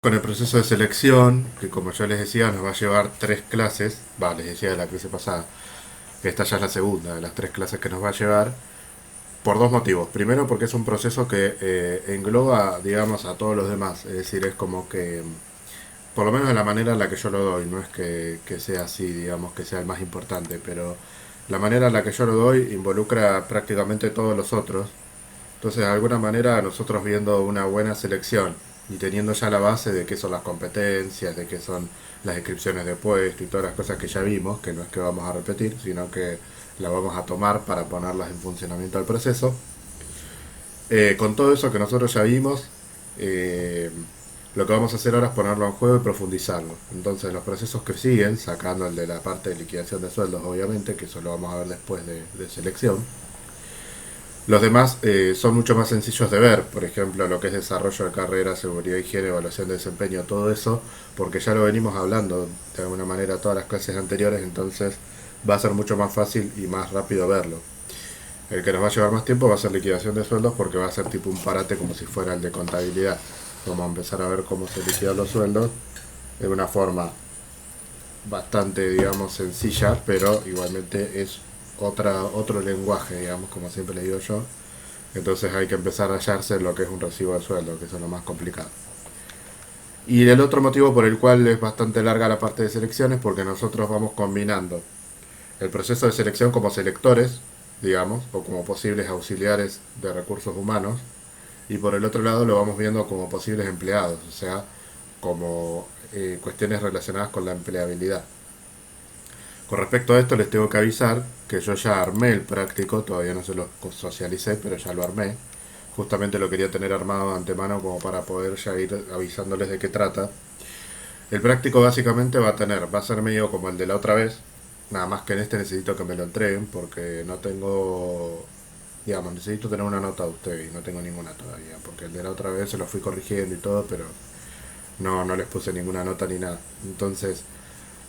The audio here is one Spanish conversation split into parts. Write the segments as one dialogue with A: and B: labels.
A: Con el proceso de selección, que como yo les decía, nos va a llevar tres clases, les decía de la clase pasada, que esta ya es la segunda de las tres clases que nos va a llevar, por dos motivos. Primero, porque es un proceso que engloba, digamos, a todos los demás, es decir, es como que, por lo menos de la manera en la que yo lo doy, no es que sea así, digamos, que sea el más importante, pero la manera en la que yo lo doy involucra prácticamente todos los otros. Entonces, de alguna manera, nosotros viendo una buena selección y teniendo ya la base de qué son las competencias, de qué son las descripciones de puesto y todas las cosas que ya vimos, que no es que vamos a repetir, sino que las vamos a tomar para ponerlas en funcionamiento al proceso. Con todo eso que nosotros ya vimos, eh, lo que vamos a hacer ahora es ponerlo en juego y profundizarlo. Entonces, los procesos que siguen, sacando el de la parte de liquidación de sueldos, obviamente, que eso lo vamos a ver después de selección, los demás son mucho más sencillos de ver, por ejemplo, lo que es desarrollo de carrera, seguridad, higiene, evaluación de desempeño, todo eso, porque ya lo venimos hablando de alguna manera todas las clases anteriores, entonces va a ser mucho más fácil y más rápido verlo. El que nos va a llevar más tiempo va a ser liquidación de sueldos porque va a ser tipo un parate como si fuera el de contabilidad. Vamos a empezar a ver cómo se liquidan los sueldos de una forma bastante, digamos, sencilla, pero igualmente es otro lenguaje, digamos, como siempre le digo yo. Entonces hay que empezar a hallarse en lo que es un recibo de sueldo, que eso es lo más complicado. Y el otro motivo por el cual es bastante larga la parte de selección es porque nosotros vamos combinando el proceso de selección como selectores, digamos, o como posibles auxiliares de recursos humanos, y por el otro lado lo vamos viendo como posibles empleados, o sea, como cuestiones relacionadas con la empleabilidad. Con respecto a esto les tengo que avisar que yo ya armé el práctico, todavía no se lo socialicé, pero ya lo armé. Justamente lo quería tener armado de antemano como para poder ya ir avisándoles de qué trata. El práctico básicamente va a ser medio como el de la otra vez, nada más que en este necesito que me lo entreguen porque no tengo, digamos, necesito tener una nota de ustedes y no tengo ninguna todavía, porque el de la otra vez se lo fui corrigiendo y todo, pero no les puse ninguna nota ni nada. Entonces,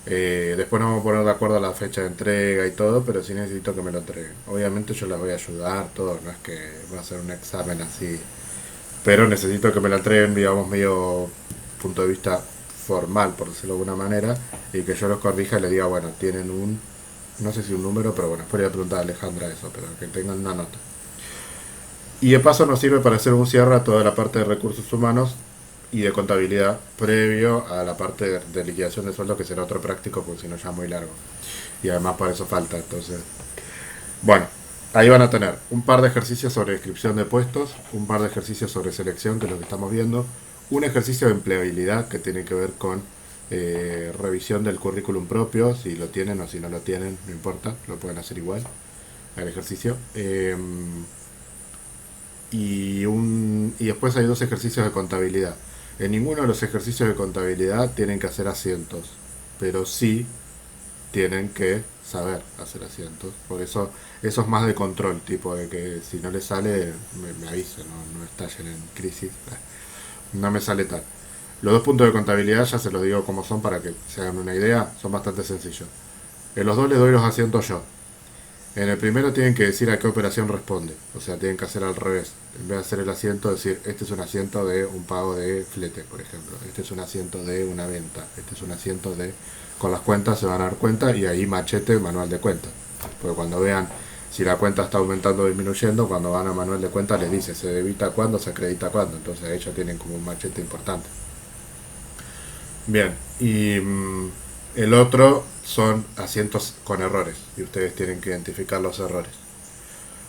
A: después nos vamos a poner de acuerdo a la fecha de entrega y todo, pero sí necesito que me lo entreguen. Obviamente yo las voy a ayudar, todo, no es que va a ser un examen así, pero necesito que me lo entreguen, digamos, medio punto de vista formal, por decirlo de alguna manera, y que yo los corrija y les diga, bueno, tienen no sé si un número, pero bueno, podría preguntar a Alejandra eso, pero que tengan una nota. Y de paso nos sirve para hacer un cierre a toda la parte de recursos humanos y de contabilidad previo a la parte de liquidación de sueldo, que será otro práctico porque si no ya es muy largo y además para eso falta. Entonces, bueno, ahí van a tener un par de ejercicios sobre descripción de puestos, un par de ejercicios sobre selección, que es lo que estamos viendo, un ejercicio de empleabilidad que tiene que ver con revisión del currículum propio, si lo tienen o si no lo tienen, no importa, lo pueden hacer igual el ejercicio. Y después hay dos ejercicios de contabilidad. En ninguno de los ejercicios de contabilidad tienen que hacer asientos, pero sí tienen que saber hacer asientos. Por eso es más de control, tipo de que si no les sale, me avisen, no estallen en crisis. No me sale tal. Los dos puntos de contabilidad ya se los digo como son para que se hagan una idea, son bastante sencillos. En los dos les doy los asientos yo. En el primero tienen que decir a qué operación responde, o sea, tienen que hacer al revés. En vez de hacer el asiento, decir, este es un asiento de un pago de flete, por ejemplo. Este es un asiento de una venta. Este es un asiento de... Con las cuentas se van a dar cuenta y ahí machete manual de cuenta. Porque cuando vean si la cuenta está aumentando o disminuyendo, cuando van a manual de cuenta les dice se debita cuándo, se acredita cuándo. Entonces ahí ya tienen como un machete importante. Bien, y el otro son asientos con errores y ustedes tienen que identificar los errores.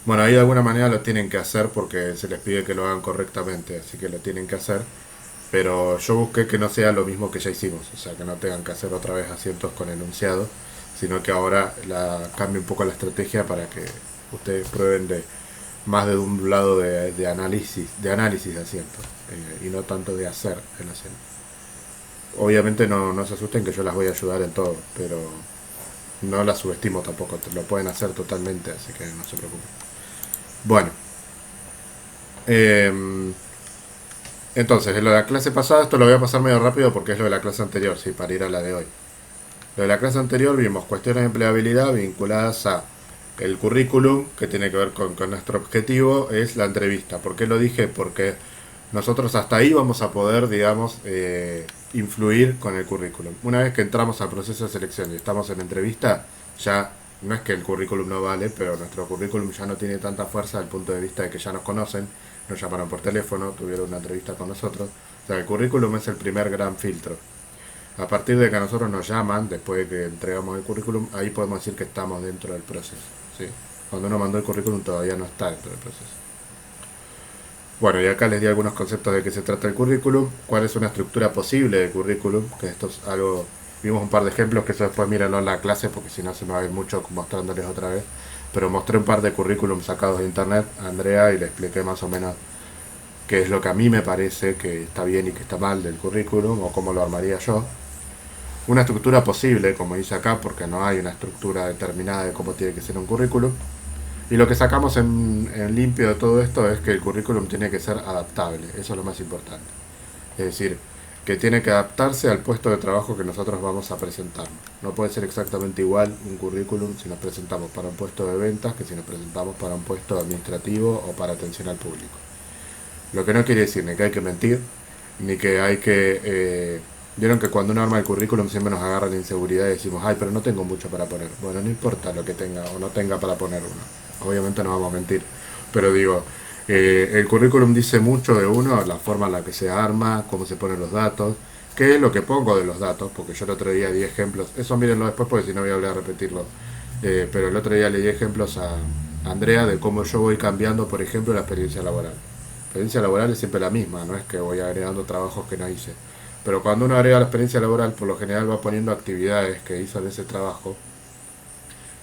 A: Bueno, ahí de alguna manera lo tienen que hacer porque se les pide que lo hagan correctamente, así que lo tienen que hacer. Pero yo busqué que no sea lo mismo que ya hicimos, o sea, que no tengan que hacer otra vez asientos con enunciado, sino que ahora cambie un poco la estrategia para que ustedes prueben de más de un lado de análisis de asientos y no tanto de hacer el asiento. Obviamente no se asusten que yo las voy a ayudar en todo, pero no las subestimo tampoco, lo pueden hacer totalmente, así que no se preocupen. Bueno, eh, entonces, en lo de la clase pasada, esto lo voy a pasar medio rápido porque es lo de la clase anterior, sí, para ir a la de hoy. Lo de la clase anterior vimos cuestiones de empleabilidad vinculadas a el currículum, que tiene que ver con nuestro objetivo, es la entrevista. ¿Por qué lo dije? Porque nosotros hasta ahí vamos a poder, digamos, influir con el currículum. Una vez que entramos al proceso de selección y estamos en entrevista, ya no es que el currículum no vale, pero nuestro currículum ya no tiene tanta fuerza desde el punto de vista de que ya nos conocen, nos llamaron por teléfono, tuvieron una entrevista con nosotros. O sea, el currículum es el primer gran filtro. A partir de que a nosotros nos llaman, después de que entregamos el currículum, ahí podemos decir que estamos dentro del proceso. ¿Sí? Cuando uno mandó el currículum todavía no está dentro del proceso. Bueno, y acá les di algunos conceptos de qué se trata el currículum, cuál es una estructura posible de currículum, que esto es algo, vimos un par de ejemplos, que eso después mírenlo en la clase, porque si no se me va a ir mucho mostrándoles otra vez, pero mostré un par de currículums sacados de internet a Andrea y le expliqué más o menos qué es lo que a mí me parece que está bien y que está mal del currículum, o cómo lo armaría yo. Una estructura posible, como dice acá, porque no hay una estructura determinada de cómo tiene que ser un currículum. Y lo que sacamos en limpio de todo esto es que el currículum tiene que ser adaptable, eso es lo más importante. Es decir, que tiene que adaptarse al puesto de trabajo que nosotros vamos a presentar. No puede ser exactamente igual un currículum si nos presentamos para un puesto de ventas que si nos presentamos para un puesto administrativo o para atención al público. Lo que no quiere decir ni que hay que mentir, ni que hay que... vieron que cuando uno arma el currículum siempre nos agarra la inseguridad y decimos, ay, pero no tengo mucho para poner. Bueno, no importa lo que tenga o no tenga para poner uno. Obviamente no vamos a mentir. Pero digo, el currículum dice mucho de uno, la forma en la que se arma, cómo se ponen los datos, qué es lo que pongo de los datos, porque yo el otro día di ejemplos. Eso mírenlo después porque si no voy a volver a repetirlo. Pero el otro día le di ejemplos a Andrea de cómo yo voy cambiando, por ejemplo, la experiencia laboral. La experiencia laboral es siempre la misma, no es que voy agregando trabajos que no hice. Pero cuando uno agrega la experiencia laboral, por lo general va poniendo actividades que hizo en ese trabajo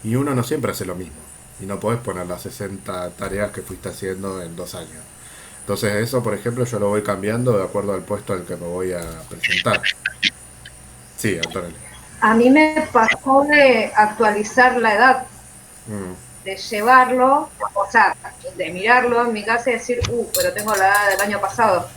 A: y uno no siempre hace lo mismo. Y no podés poner las 60 tareas que fuiste haciendo en 2 años. Entonces eso, por ejemplo, yo lo voy cambiando de acuerdo al puesto al que me voy a presentar. Sí, Antonio.
B: A mí me pasó de actualizar la edad,
A: Mm.
B: de llevarlo, o sea, de mirarlo en mi casa y decir, pero tengo la edad del año pasado.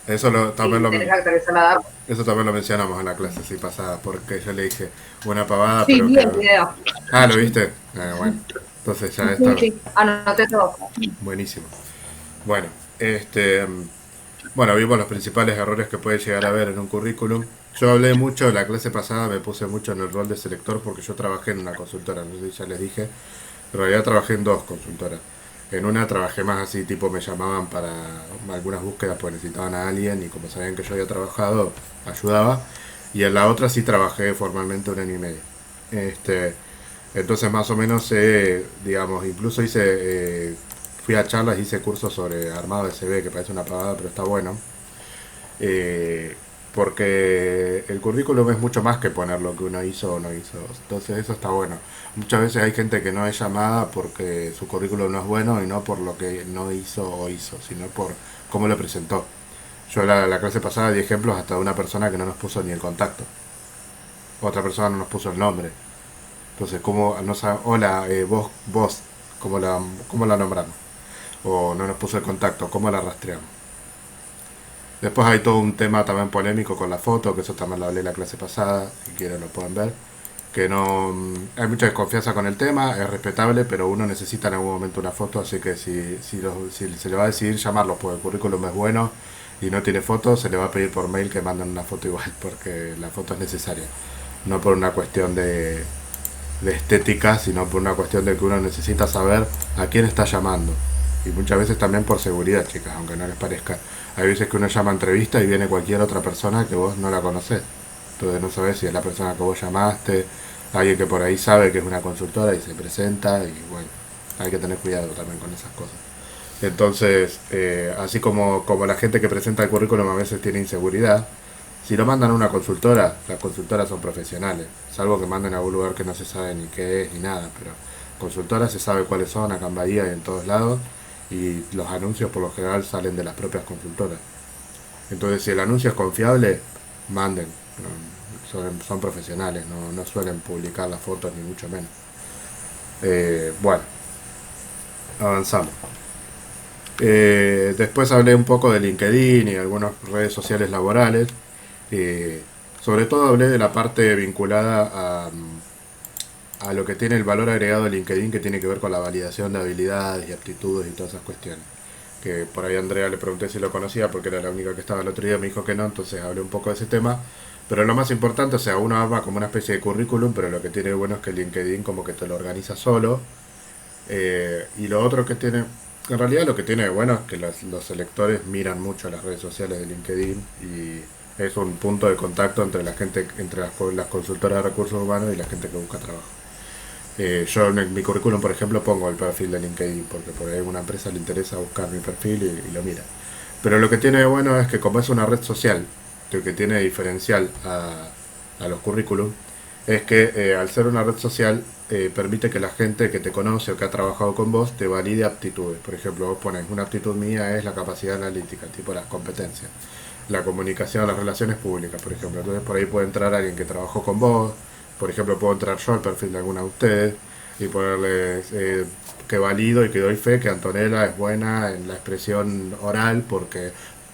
A: Eso también
B: Y
A: lo,
B: tenés que actualizar la edad.
A: eso también lo mencionamos en la clase, sí, pasada, porque yo le dije una pavada,
B: Sí,
A: pero
B: vi
A: que...
B: el video.
A: Ah, ¿lo viste? Bueno, entonces ya
B: Sí,
A: esto,
B: sí, anoté todo.
A: buenísimo. Bueno, bueno, vimos los principales errores que puede llegar a haber en un currículum. Yo hablé mucho, en la clase pasada me puse mucho en el rol de selector porque yo trabajé en una consultora, no sé si ya les dije. En realidad trabajé en 2 consultoras. En una trabajé más así, tipo me llamaban para algunas búsquedas porque necesitaban a alguien y como sabían que yo había trabajado, ayudaba. Y en la otra sí trabajé formalmente 1 año y medio. Este, entonces más o menos, digamos, incluso fui a charlas, hice cursos sobre armado de CV, que parece una pavada, pero está bueno. Eh, Porque el currículum es mucho más que poner lo que uno hizo o no hizo. Entonces eso está bueno. Muchas veces hay gente que no es llamada porque su currículum no es bueno y no por lo que no hizo o hizo, sino por cómo lo presentó. Yo la clase pasada di ejemplos hasta de una persona que no nos puso ni el contacto. Otra persona no nos puso el nombre. Entonces, ¿cómo no sabe, hola, vos, cómo la nombramos? O no nos puso el contacto, ¿cómo la rastreamos? Después hay todo un tema también polémico con la foto, que eso también lo hablé en la clase pasada, si quieren lo pueden ver. Que no hay mucha desconfianza con el tema, es respetable, pero uno necesita en algún momento una foto, así que si se le va a decidir llamarlos porque el currículum es bueno y no tiene foto, se le va a pedir por mail que manden una foto igual, porque la foto es necesaria. No por una cuestión de estética, sino por una cuestión de que uno necesita saber a quién está llamando. Y muchas veces también por seguridad, chicas, aunque no les parezca. Hay veces que uno llama a entrevista y viene cualquier otra persona que vos no la conocés. Entonces no sabés si es la persona que vos llamaste, alguien que por ahí sabe que es una consultora y se presenta, y bueno, hay que tener cuidado también con esas cosas. Entonces, así como la gente que presenta el currículum a veces tiene inseguridad, si lo mandan a una consultora, las consultoras son profesionales, salvo que manden a un lugar que no se sabe ni qué es ni nada, pero consultoras se sabe cuáles son acá en Bahía y en todos lados, y los anuncios por lo general salen de las propias consultoras. Entonces, si el anuncio es confiable, manden. Son profesionales, no suelen publicar las fotos ni mucho menos. Bueno, avanzamos. Después hablé un poco de LinkedIn y algunas redes sociales laborales. Eh, Sobre todo hablé de la parte vinculada a lo que tiene el valor agregado de LinkedIn, que tiene que ver con la validación de habilidades y aptitudes y todas esas cuestiones. que por ahí a Andrea le pregunté si lo conocía porque era la única que estaba el otro día, me dijo que no, entonces hablé un poco de ese tema. Pero lo más importante, o sea, uno arma como una especie de currículum, pero lo que tiene bueno es que LinkedIn como que te lo organiza solo. Y lo otro que tiene, en realidad lo que tiene de bueno es que los selectores miran mucho las redes sociales de LinkedIn y es un punto de contacto entre la gente, entre las consultoras de recursos humanos y la gente que busca trabajo. Yo en mi currículum, por ejemplo, pongo el perfil de LinkedIn porque por ahí a una empresa le interesa buscar mi perfil y lo mira. Pero lo que tiene de bueno es que como es una red social, lo que tiene de diferencial a los currículum es que al ser una red social permite que la gente que te conoce o que ha trabajado con vos te valide aptitudes. Por ejemplo, vos pones una aptitud mía es la capacidad analítica, tipo las competencias, la comunicación, las relaciones públicas, por ejemplo. Entonces por ahí puede entrar alguien que trabajó con vos, por ejemplo puedo entrar yo al perfil de alguna de ustedes y ponerles que valido y que doy fe que Antonella es buena en la expresión oral porque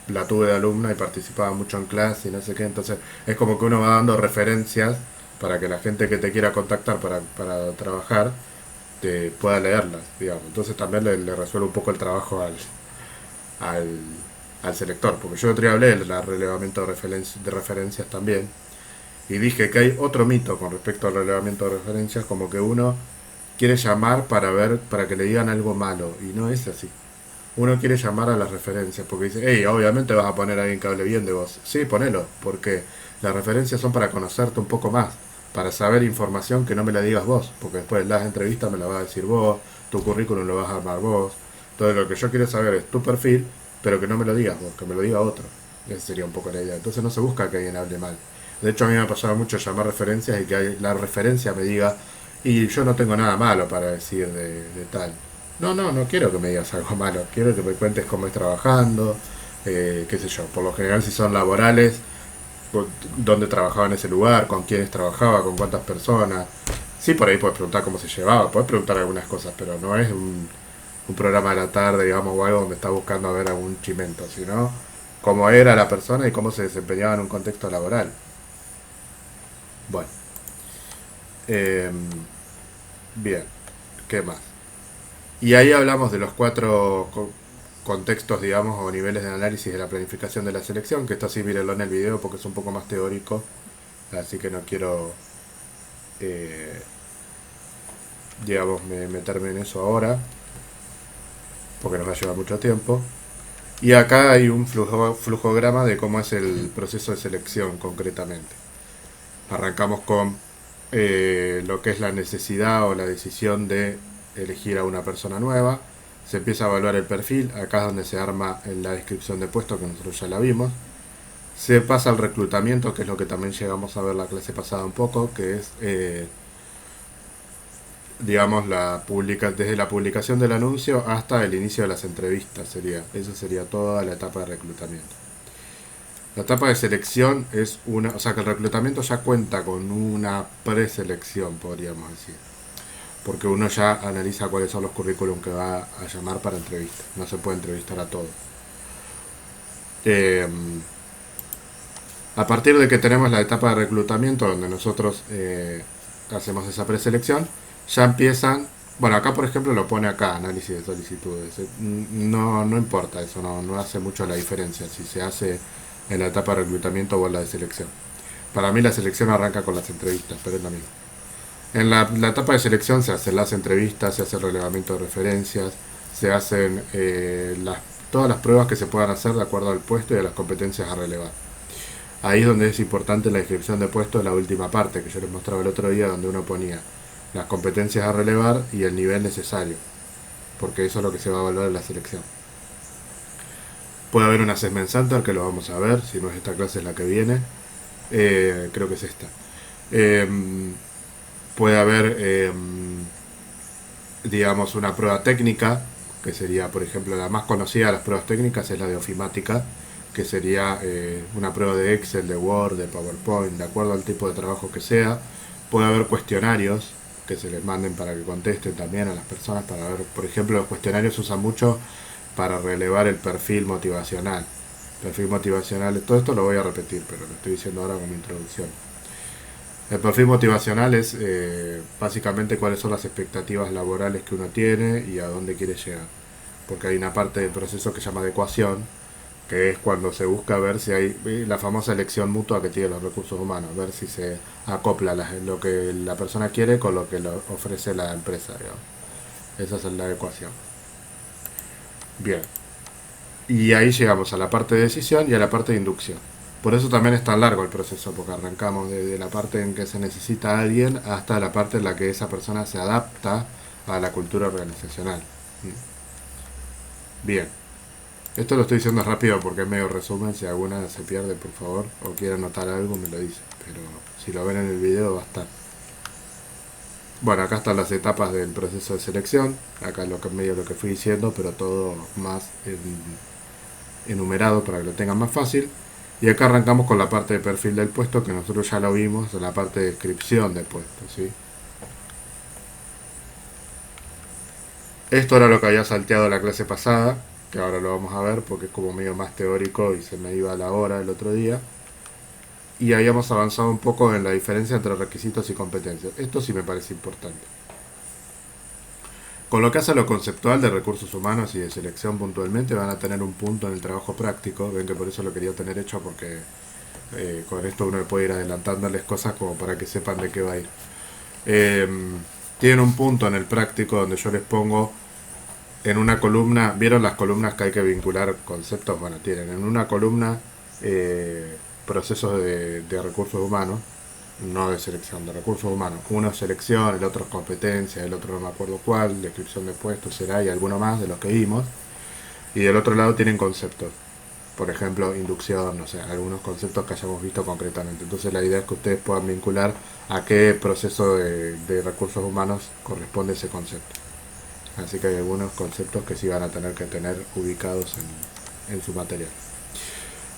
A: la tuve de alumna y participaba mucho en clase y no sé qué. Entonces es como que uno va dando referencias para que la gente que te quiera contactar para trabajar te pueda leerlas, digamos. Entonces también le resuelve un poco el trabajo al, al selector, porque yo otro día hablé del relevamiento de referencias también, y dije que hay otro mito con respecto al relevamiento de referencias, como que uno quiere llamar para ver, para que le digan algo malo, y no es así. Uno quiere llamar a las referencias, porque dice, hey, obviamente vas a poner a alguien que hable bien de vos. Sí, ponelo, porque las referencias son para conocerte un poco más, para saber información que no me la digas vos, porque después las entrevistas me la vas a decir vos, tu currículum lo vas a armar vos. Entonces lo que yo quiero saber es tu perfil, pero que no me lo digas vos, que me lo diga otro. Esa sería un poco la idea. Entonces no se busca que alguien hable mal. De hecho a mí me ha pasado mucho llamar referencias y que la referencia me diga, y yo no tengo nada malo para decir de tal. No, no, no quiero que me digas algo malo, quiero que me cuentes cómo es trabajando, qué sé yo, por lo general si son laborales, dónde trabajaba en ese lugar, con quiénes trabajaba, con cuántas personas. Sí, por ahí puedes preguntar cómo se llevaba, puedes preguntar algunas cosas, pero no es un programa de la tarde, digamos, o algo donde estás buscando a ver algún chimento, sino cómo era la persona y cómo se desempeñaba en un contexto laboral. Bueno, eh, bien, ¿qué más? Y ahí hablamos de los cuatro contextos, digamos, o niveles de análisis de la planificación de la selección, que esto sí mírenlo en el video porque es un poco más teórico, así que no quiero, eh, digamos, meterme en eso ahora, porque nos va a llevar mucho tiempo. Y acá hay un flujograma de cómo es el proceso de selección concretamente. Arrancamos con lo que es la necesidad o la decisión de elegir a una persona nueva. Se empieza a evaluar el perfil, acá es donde se arma la descripción de puesto, que nosotros ya la vimos. Se pasa al reclutamiento, que es lo que también llegamos a ver la clase pasada un poco, que es, digamos, desde la publicación del anuncio hasta el inicio de las entrevistas. Eso sería toda la etapa de reclutamiento. La etapa de selección es una, o sea que el reclutamiento ya cuenta con una preselección, podríamos decir, porque uno ya analiza cuáles son los currículum que va a llamar para entrevista. No se puede entrevistar a todos. Eh, a partir de que tenemos la etapa de reclutamiento, donde nosotros hacemos esa preselección, ya empiezan. Bueno, acá por ejemplo lo pone acá, análisis de solicitudes. No, no importa eso, no hace mucho la diferencia si se hace en la etapa de reclutamiento o en la de selección. Para mí la selección arranca con las entrevistas, pero es lo mismo. En la etapa de selección se hacen las entrevistas, se hace el relevamiento de referencias, se hacen todas las pruebas que se puedan hacer de acuerdo al puesto y a las competencias a relevar. Ahí es donde es importante la descripción de puesto, la última parte que yo les mostraba el otro día, donde uno ponía las competencias a relevar y el nivel necesario, porque eso es lo que se va a evaluar en la selección. Puede haber un assessment center que lo vamos a ver, si no es esta clase es la que viene, creo que es esta. Eh, puede haber, digamos, una prueba técnica, que sería, por ejemplo, la más conocida de las pruebas técnicas es la de ofimática, que sería una prueba de Excel, de Word, de PowerPoint, de acuerdo al tipo de trabajo que sea. Puede haber cuestionarios que se les manden para que contesten también a las personas, para ver, por ejemplo, los cuestionarios se usan mucho para relevar el perfil motivacional. Perfil motivacional, todo esto lo voy a repetir, pero lo estoy diciendo ahora como introducción. El perfil motivacional es básicamente cuáles son las expectativas laborales que uno tiene y a dónde quiere llegar. porque hay una parte del proceso que se llama adecuación, que es cuando se busca ver si hay la famosa elección mutua que tienen los recursos humanos, ver si se acopla lo que la persona quiere con lo que ofrece la empresa, digamos. Esa es la adecuación. Bien, y ahí llegamos a la parte de decisión y a la parte de inducción. Por eso también es tan largo el proceso, porque arrancamos desde la parte en que se necesita a alguien hasta la parte en la que esa persona se adapta a la cultura organizacional. Bien, esto lo estoy diciendo rápido porque es medio resumen. Si alguna se pierde, por favor, o quiere anotar algo, me lo dice. Pero si lo ven en el video, va a estar. Bueno, acá están las etapas del proceso de selección. Acá lo que medio lo que fui diciendo, pero todo más enumerado para que lo tengan más fácil. Y acá arrancamos con la parte de perfil del puesto, que nosotros ya lo vimos en la parte de descripción del puesto, ¿sí? Esto era lo que había salteado la clase pasada, que ahora lo vamos a ver porque es como medio más teórico y se me iba la hora el otro día. Y habíamos avanzado un poco en la diferencia entre requisitos y competencias. Esto sí me parece importante. Con lo que hace a lo conceptual de recursos humanos y de selección puntualmente, van a tener un punto en el trabajo práctico. Ven que por eso lo quería tener hecho, porque con esto uno puede ir adelantándoles cosas como para que sepan de qué va a ir. Eh, Tienen un punto en el práctico donde yo les pongo en una columna. ¿Vieron las columnas que hay que vincular conceptos? Bueno, tienen en una columna procesos de recursos humanos, no de selección, de recursos humanos. Uno es selección, el otro es competencia, el otro no me acuerdo cuál, descripción de puestos será, y alguno más de los que vimos. Y del otro lado tienen conceptos, por ejemplo, inducción, no sé, algunos conceptos que hayamos visto concretamente. Entonces la idea es que ustedes puedan vincular a qué proceso de recursos humanos corresponde ese concepto. Así que hay algunos conceptos que sí van a tener que tener ubicados en su material.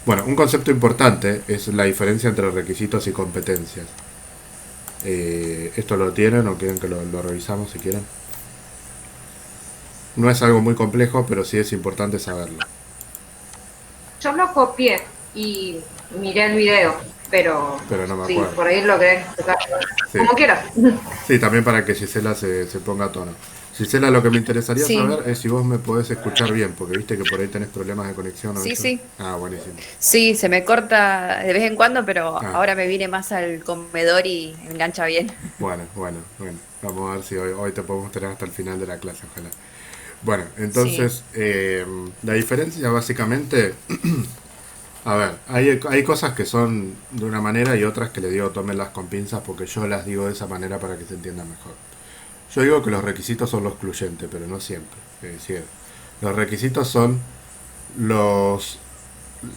A: Bueno, un concepto importante es la diferencia entre requisitos y competencias. ¿Esto lo tienen o quieren que lo revisamos si quieren? No es algo muy complejo, pero sí es importante saberlo.
B: Yo lo copié y miré el video, pero
A: Pero no me
B: sí,
A: acuerdo.
B: por ahí lo querés explicar.
A: Sí,
B: Como quieras.
A: sí, también para que Gisela se ponga a tono. Gisela, lo que me interesaría
C: Sí,
A: saber es si vos me podés escuchar bien, porque viste que por ahí tenés problemas de conexión o
C: sí,
A: eso.
C: sí.
A: Ah, buenísimo.
C: Sí, se me corta de vez en cuando, pero
A: Ah,
C: ahora me vine más al comedor y me engancha bien.
A: bueno, bueno, bueno. Vamos a ver si hoy te podemos tener hasta el final de la clase, ojalá. Bueno,
C: Sí,
A: entonces, la diferencia básicamente, a ver, hay cosas que son de una manera y otras que le digo tómenlas con pinzas porque yo las digo de esa manera para que se entienda mejor. Yo digo que los requisitos son lo excluyente, pero no siempre. Es decir, los requisitos son los,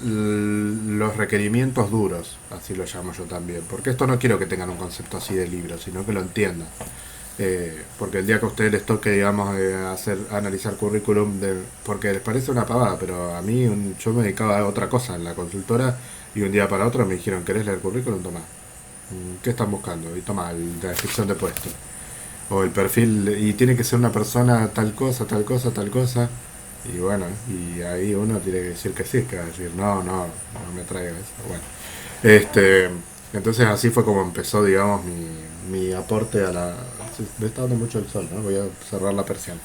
A: los requerimientos duros, así lo llamo yo también. Porque esto no quiero que tengan un concepto así de libro, sino que lo entiendan. Porque el día que a ustedes les toque, digamos, analizar currículum, porque les parece una pavada, pero a mí yo me dedicaba a otra cosa en la consultora y un día para otro me dijeron, ¿querés leer currículum? Toma. ¿Qué están buscando? Y toma, la descripción de puesto. O el perfil, y tiene que ser una persona tal cosa, tal cosa, tal cosa. Y bueno, y ahí uno tiene que decir que sí, que va a decir, no me traigas eso. Bueno, este, entonces así fue como empezó, digamos, mi aporte a la... Me está dando mucho el sol, ¿no? Voy a cerrar la persiana.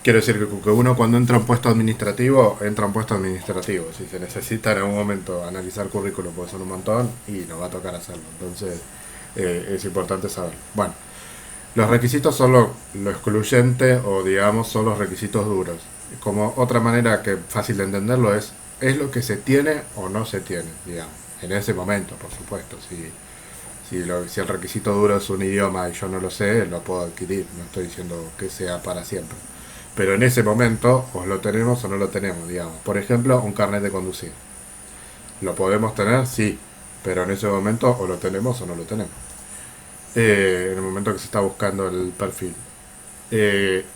A: Quiero decir que uno cuando entra a un puesto administrativo, entra a un puesto administrativo. Si se necesita en algún momento analizar currículum, porque son un montón y nos va a tocar hacerlo. Entonces es importante saberlo. Bueno, los requisitos son lo excluyente o digamos son los requisitos duros. Como otra manera que fácil de entenderlo es lo que se tiene o no se tiene, digamos. En ese momento, por supuesto. Si el requisito duro es un idioma y yo no lo sé, lo puedo adquirir. No estoy diciendo que sea para siempre. Pero en ese momento, o lo tenemos o no lo tenemos, digamos. Por ejemplo, un carnet de conducir. ¿Lo podemos tener? Sí. Pero en ese momento, o lo tenemos o no lo tenemos. En el momento que se está buscando el perfil.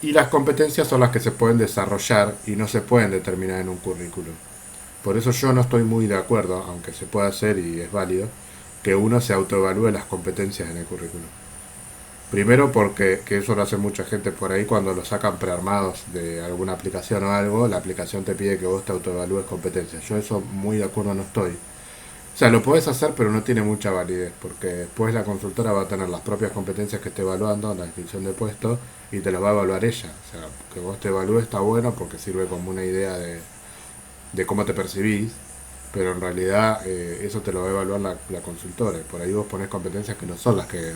A: Y las competencias son las que se pueden desarrollar y no se pueden determinar en un currículum. Por eso yo no estoy muy de acuerdo, aunque se puede hacer y es válido, que uno se autoevalúe las competencias en el currículum. Primero porque que eso lo hace mucha gente por ahí cuando lo sacan prearmados de alguna aplicación o algo, la aplicación te pide que vos te autoevalúes competencias. Yo eso muy de acuerdo no estoy. O sea, lo podés hacer, pero no tiene mucha validez, porque después la consultora va a tener las propias competencias que esté evaluando en la descripción de puesto y te las va a evaluar ella. O sea, que vos te evalúes está bueno porque sirve como una idea de cómo te percibís, pero en realidad eso te lo va a evaluar la consultora. Y por ahí vos ponés competencias que no son las que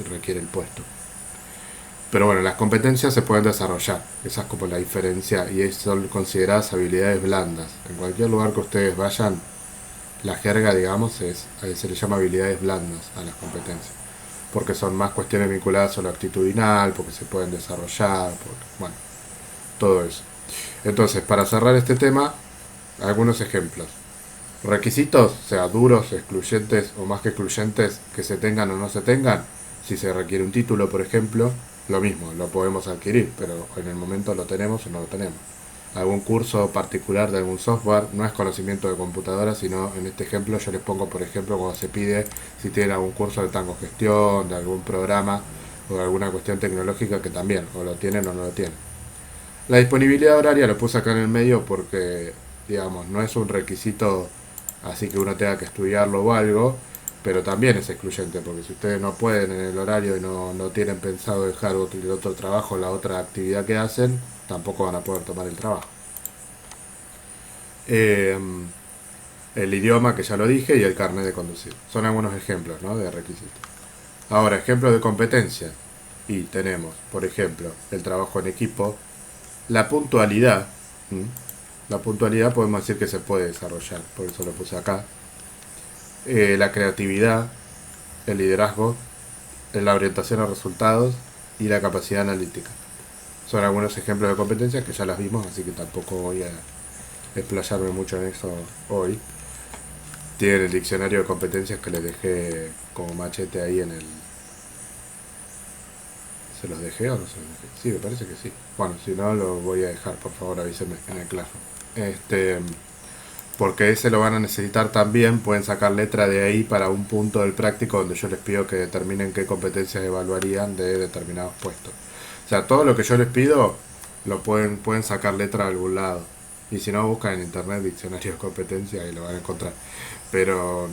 A: requiere el puesto. Pero bueno, las competencias se pueden desarrollar. Esa es como la diferencia y son consideradas habilidades blandas. En cualquier lugar que ustedes vayan, la jerga, digamos, se le llama habilidades blandas a las competencias. Porque son más cuestiones vinculadas a lo actitudinal, porque se pueden desarrollar, bueno, todo eso. Entonces, para cerrar este tema, algunos ejemplos. Requisitos, o sea, duros, excluyentes o más que excluyentes, que se tengan o no se tengan. Si se requiere un título, por ejemplo, lo mismo, lo podemos adquirir, pero en el momento lo tenemos o no lo tenemos. Algún curso particular de algún software, no es conocimiento de computadora, sino en este ejemplo yo les pongo, por ejemplo, cuando se pide si tienen algún curso de tango gestión, de algún programa o de alguna cuestión tecnológica que también, o lo tienen o no lo tienen. La disponibilidad horaria lo puse acá en el medio porque, digamos, no es un requisito así que uno tenga que estudiarlo o algo, pero también es excluyente, porque si ustedes no pueden en el horario y no tienen pensado dejar el otro trabajo, la otra actividad que hacen, tampoco van a poder tomar el trabajo. Eh, el idioma, que ya lo dije, y el carnet de conducir. Son algunos ejemplos, ¿no?, de requisitos. Ahora, ejemplos de competencias. Y tenemos, por ejemplo, el trabajo en equipo, la puntualidad. ¿Mm? La puntualidad podemos decir que se puede desarrollar, por eso lo puse acá. La creatividad, el liderazgo, la orientación a resultados y la capacidad analítica. Son algunos ejemplos de competencias que ya las vimos, así que tampoco voy a explayarme mucho en eso hoy. Tienen el diccionario de competencias que les dejé como machete ahí en el... ¿Se los dejé o no se los dejé? Sí, me parece que sí. Bueno, si no lo voy a dejar, por favor avísenme en el Classroom. Porque ese lo van a necesitar también, pueden sacar letra de ahí para un punto del práctico donde yo les pido que determinen qué competencias evaluarían de determinados puestos. O sea, todo lo que yo les pido lo pueden sacar letra de algún lado. Y si no, buscan en internet diccionario de competencias y lo van a encontrar. Pero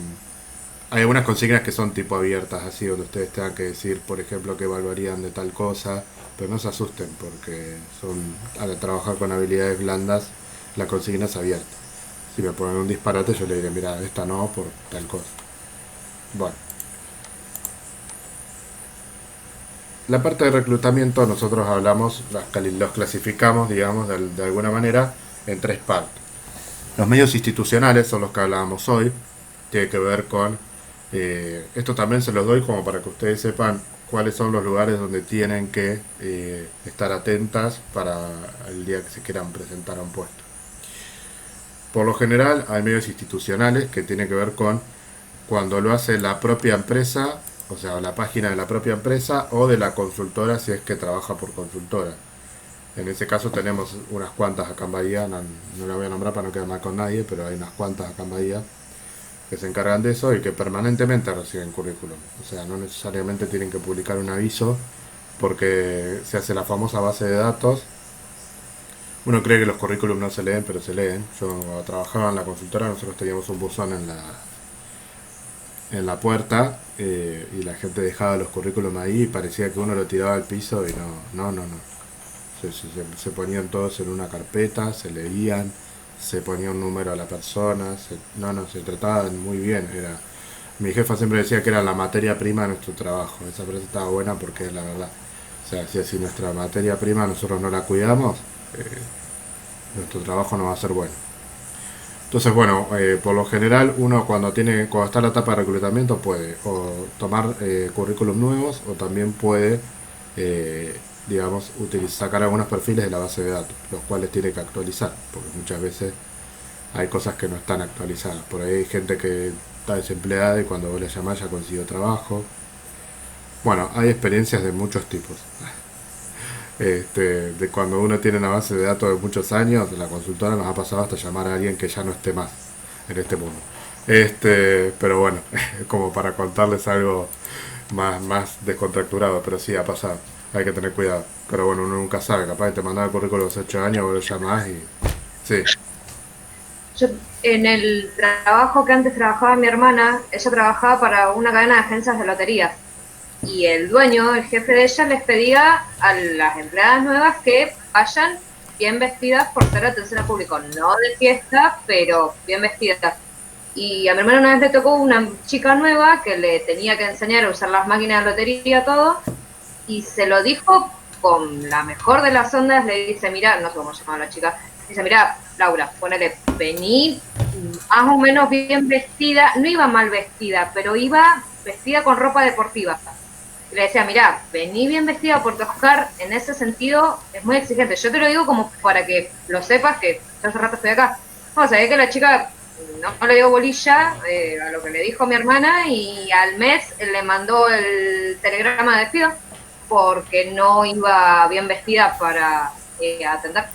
A: hay algunas consignas que son tipo abiertas, así, donde ustedes tengan que decir, por ejemplo, qué evaluarían de tal cosa. Pero no se asusten, porque al trabajar con habilidades blandas, la consigna es abierta. Si me ponen un disparate, yo le diré, mira, esta no, por tal cosa. Bueno. La parte de reclutamiento nosotros hablamos, los clasificamos, digamos, de alguna manera, en tres partes. Los medios institucionales son los que hablábamos hoy, tiene que ver con... esto también se los doy como para que ustedes sepan cuáles son los lugares donde tienen que estar atentas para el día que se quieran presentar a un puesto. Por lo general hay medios institucionales que tienen que ver con cuando lo hace la propia empresa, o sea, la página de la propia empresa o de la consultora si es que trabaja por consultora. En ese caso tenemos unas cuantas acá en Bahía, no la voy a nombrar para no quedar mal con nadie, pero hay unas cuantas acá en Bahía que se encargan de eso y que permanentemente reciben currículum. O sea, no necesariamente tienen que publicar un aviso porque se hace la famosa base de datos. Uno cree que los currículums no se leen, pero se leen. Yo cuando trabajaba en la consultora, nosotros teníamos un buzón en la puerta y la gente dejaba los currículums ahí y parecía que uno lo tiraba al piso y no. Se ponían todos en una carpeta, se leían, se ponía un número a la persona, se trataban muy bien. Mi jefa siempre decía que era la materia prima de nuestro trabajo. Esa frase estaba buena porque es la verdad. O sea, si nuestra materia prima nosotros no la cuidamos, nuestro trabajo no va a ser bueno. Entonces, bueno, por lo general uno cuando está en la etapa de reclutamiento puede o tomar currículum nuevos o también puede, digamos, sacar algunos perfiles de la base de datos, los cuales tiene que actualizar, porque muchas veces hay cosas que no están actualizadas. Por ahí hay gente que está desempleada y cuando vos le llamás ya consiguió trabajo. Bueno, hay experiencias de muchos tipos. De cuando uno tiene una base de datos de muchos años, la consultora nos ha pasado hasta llamar a alguien que ya no esté más en este mundo. Pero bueno, como para contarles algo más descontracturado, pero sí ha pasado. Hay que tener cuidado. Pero bueno, uno nunca sabe, capaz que te mandaba el currículo a los 8 años, vos lo llamás y... Sí,
B: Yo, en el trabajo que antes trabajaba mi hermana, ella trabajaba para una cadena de agencias de loterías. Y el dueño, el jefe de ella, les pedía a las empleadas nuevas que vayan bien vestidas por ser atención al público. No de fiesta, pero bien vestidas. Y a mi hermana una vez le tocó una chica nueva que le tenía que enseñar a usar las máquinas de lotería, todo, y se lo dijo con la mejor de las ondas, le dice, mira, no sé cómo se llama la chica, dice, mira, Laura, ponele, vení más o menos bien vestida, no iba mal vestida, pero iba vestida con ropa deportiva. Y le decía, mira, vení bien vestida porque Oscar en ese sentido es muy exigente. Yo te lo digo como para que lo sepas, que yo hace rato estoy acá. No, sabés que la chica no le dio bolilla a lo que le dijo mi hermana y al mes le mandó el telegrama de despido porque no iba bien vestida para atender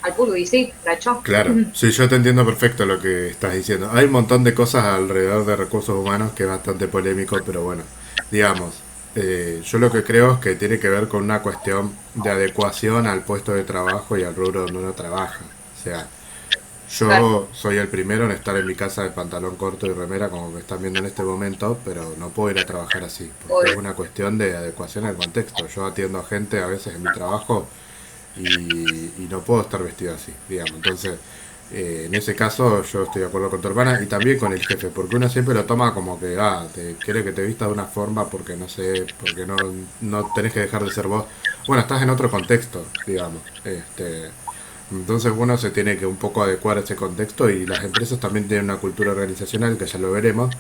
B: al público y sí, la echó.
A: claro. Sí, yo te entiendo perfecto lo que estás diciendo. Hay un montón de cosas alrededor de recursos humanos que es bastante polémico, pero bueno, digamos, yo lo que creo es que tiene que ver con una cuestión de adecuación al puesto de trabajo y al rubro donde uno trabaja. O sea,
B: Claro,
A: yo soy el primero en estar en mi casa de pantalón corto y remera como me están viendo en este momento, pero no puedo ir a trabajar así, porque es
B: obvio.
A: una cuestión de adecuación al contexto. Yo atiendo a gente a veces en mi trabajo y no puedo estar vestido así, digamos. Entonces, en ese caso yo estoy de acuerdo con tu hermana y también con el jefe, porque uno siempre lo toma como que, te quiere que te vista de una forma porque no sé, porque no tenés que dejar de ser vos. Bueno, estás en otro contexto, digamos. Entonces uno se tiene que un poco adecuar a ese contexto y las empresas también tienen una cultura organizacional, que ya lo veremos,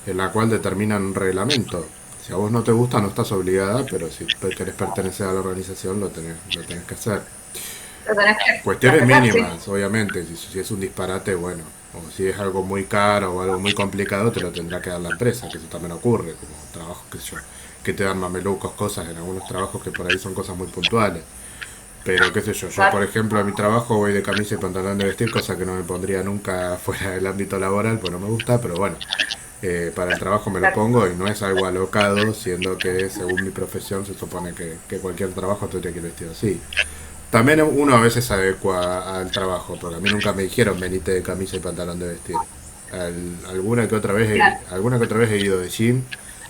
A: en la cual determinan un reglamento. Si a vos no te gusta, no estás obligada, pero si querés pertenecer a la organización, lo tenés que hacer.
B: Lo tenés que
A: Cuestiones
B: respetar, sí.
A: mínimas, obviamente. Si es un disparate, bueno. O si es algo muy caro o algo muy complicado, te lo tendrá que dar la empresa, que eso también ocurre, como trabajos, qué sé yo, que te dan mamelucos, cosas en algunos trabajos que por ahí son cosas muy puntuales. Pero qué sé yo
B: Claro,
A: por ejemplo a mi trabajo voy de camisa y pantalón de vestir, cosa que no me pondría nunca fuera del ámbito laboral, pues no me gusta, pero bueno, para el trabajo me lo
B: claro.
A: pongo y no es algo alocado, siendo que según mi profesión se supone que cualquier trabajo tendría que ir vestido así. También uno a veces se adecua al trabajo, porque a mí nunca me dijeron venite de camisa y pantalón de vestir.
B: Claro.
A: Alguna que otra vez he ido de jean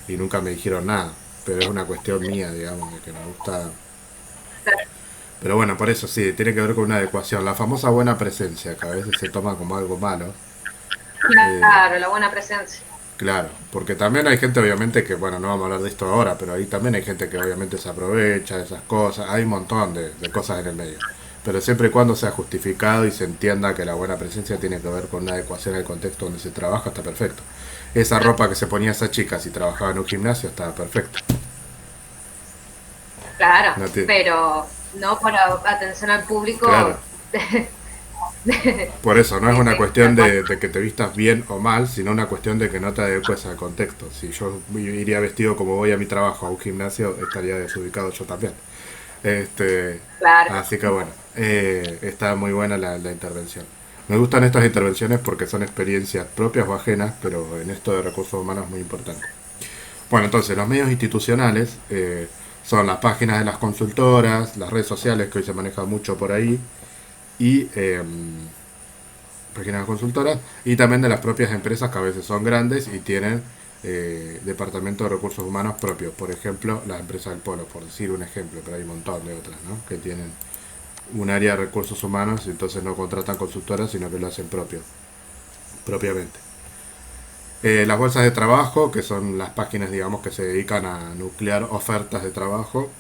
A: y nunca me dijeron nada, pero es una cuestión mía, digamos, de que me gusta. Pero bueno, por eso sí, tiene que ver con una adecuación. La famosa buena presencia, que a veces se toma como algo malo. Eh,
B: Claro, la buena presencia.
A: claro, porque también hay gente obviamente que, bueno, no vamos a hablar de esto ahora, pero ahí también hay gente que obviamente se aprovecha de esas cosas. Hay un montón de cosas en el medio. Pero siempre y cuando sea justificado y se entienda que la buena presencia tiene que ver con una adecuación al contexto donde se trabaja, está perfecto. Esa ropa que se ponía esa chica si trabajaba en un gimnasio estaba perfecta.
B: Claro,
A: No tiene-
B: pero no para atención al
A: Claro,
B: público.
A: por eso, no es
B: Sí,
A: una
B: sí,
A: cuestión
B: tal cual.
A: de que te vistas bien o mal, sino una cuestión de que no te adecues al contexto. Si yo iría vestido como voy a mi trabajo a un gimnasio, estaría desubicado yo también. Este,
B: Claro.
A: así que bueno, está muy buena la intervención. Me gustan estas intervenciones porque son experiencias propias o ajenas, pero en esto de recursos humanos es muy importante. Bueno, entonces los medios institucionales son las páginas de las consultoras, las redes sociales que hoy se maneja mucho por ahí, y páginas consultoras y también de las propias empresas que a veces son grandes y tienen departamentos de recursos humanos propios. Por ejemplo, las empresas del Polo, por decir un ejemplo, pero hay un montón de otras, ¿no? Que tienen un área de recursos humanos y entonces no contratan consultoras, sino que lo hacen propiamente. Las bolsas de trabajo, que son las páginas, digamos, que se dedican a nuclear ofertas de trabajo.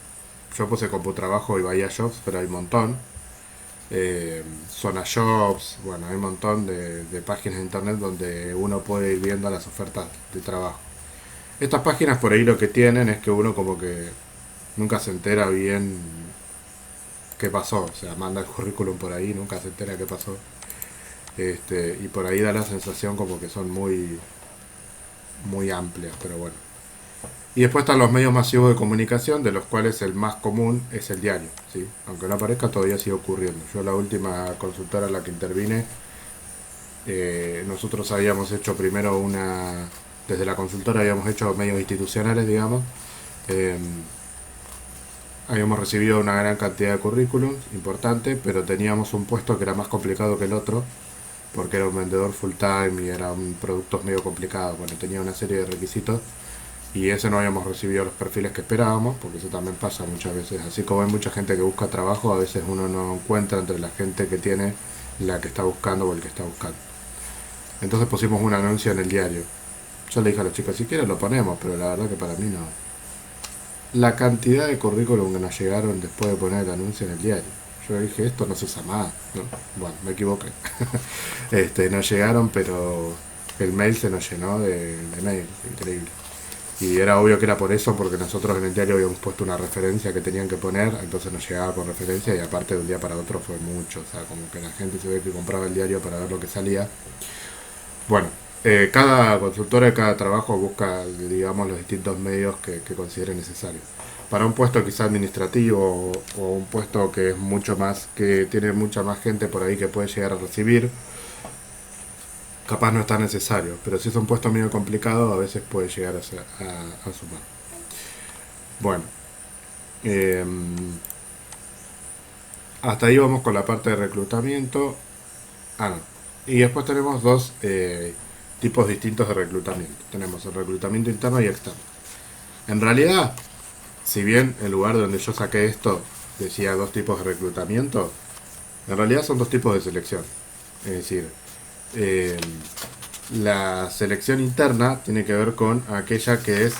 A: Yo puse CompuTrabajo y Bahía Jobs, pero hay un montón. Zona Jobs, bueno, hay un montón de páginas de internet donde uno puede ir viendo las ofertas de trabajo. Estas páginas por ahí lo que tienen es que uno como que nunca se entera bien qué pasó, o sea, manda el currículum por ahí, nunca se entera qué pasó. Y por ahí da la sensación como que son muy amplias, pero bueno. Y después están los medios masivos de comunicación, de los cuales el más común es el diario, ¿sí? Aunque no aparezca, todavía sigue ocurriendo. Yo la última consultora en la que intervine, nosotros habíamos hecho primero desde la consultora habíamos hecho medios institucionales, digamos. Eh, Habíamos recibido una gran cantidad de currículums, importante, pero teníamos un puesto que era más complicado que el otro, porque era un vendedor full time y eran productos medio complicados, bueno, tenía una serie de requisitos y ese no habíamos recibido los perfiles que esperábamos, porque eso también pasa muchas veces. Así como hay mucha gente que busca trabajo, a veces uno no encuentra entre la gente que tiene la que está buscando o el que está buscando. Entonces pusimos un anuncio en el diario. Yo le dije a los chicos, si quieren lo ponemos, pero la verdad que para mí no. La cantidad de currículum que nos llegaron después de poner el anuncio en el diario. Yo dije, esto no se usa más. ¿No? Bueno, me equivoqué. Nos llegaron, pero el mail se nos llenó de mails, increíble. Y era obvio que era por eso, porque nosotros en el diario habíamos puesto una referencia que tenían que poner, entonces nos llegaba con referencia y aparte de un día para otro fue mucho. O sea, como que la gente se ve que compraba el diario para ver lo que salía. Bueno, cada consultora y cada trabajo busca, digamos, los distintos medios que considere necesarios. Para un puesto quizá administrativo o un puesto que es mucho más, que tiene mucha más gente por ahí que puede llegar a recibir, capaz no es tan necesario, pero si es un puesto medio complicado a veces puede llegar a sumar. Bueno, eh, hasta ahí vamos con la parte de reclutamiento. Ah, no. Y después tenemos dos tipos distintos de reclutamiento. Tenemos el reclutamiento interno y externo. En realidad, si bien el lugar donde yo saqué esto decía dos tipos de reclutamiento, en realidad son dos tipos de selección. Es decir, eh, la selección interna tiene que ver con aquella que es,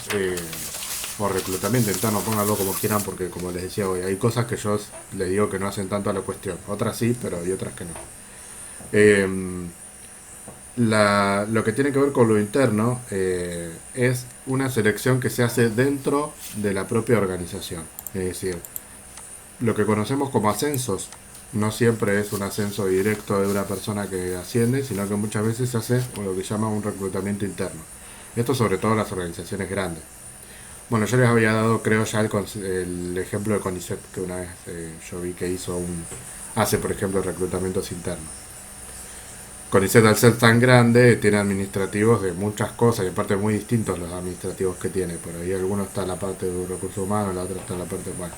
A: o reclutamiento interno, pónganlo como quieran, porque como les decía hoy, hay cosas que yo les digo que no hacen tanto a la cuestión. Otras sí, pero hay otras que no. Eh, lo que tiene que ver con lo interno es una selección que se hace dentro de la propia organización. Es decir, lo que conocemos como ascensos no siempre es un ascenso directo de una persona que asciende, sino que muchas veces se hace lo que se llama un reclutamiento interno. Esto sobre todo en las organizaciones grandes. Bueno, yo les había dado, creo ya, el ejemplo de CONICET, que una vez yo vi que hace, por ejemplo, reclutamientos internos. CONICET, al ser tan grande, tiene administrativos de muchas cosas y aparte muy distintos los administrativos que tiene. Por ahí algunos está en la parte de recursos humanos, la otra está en la parte... Bueno,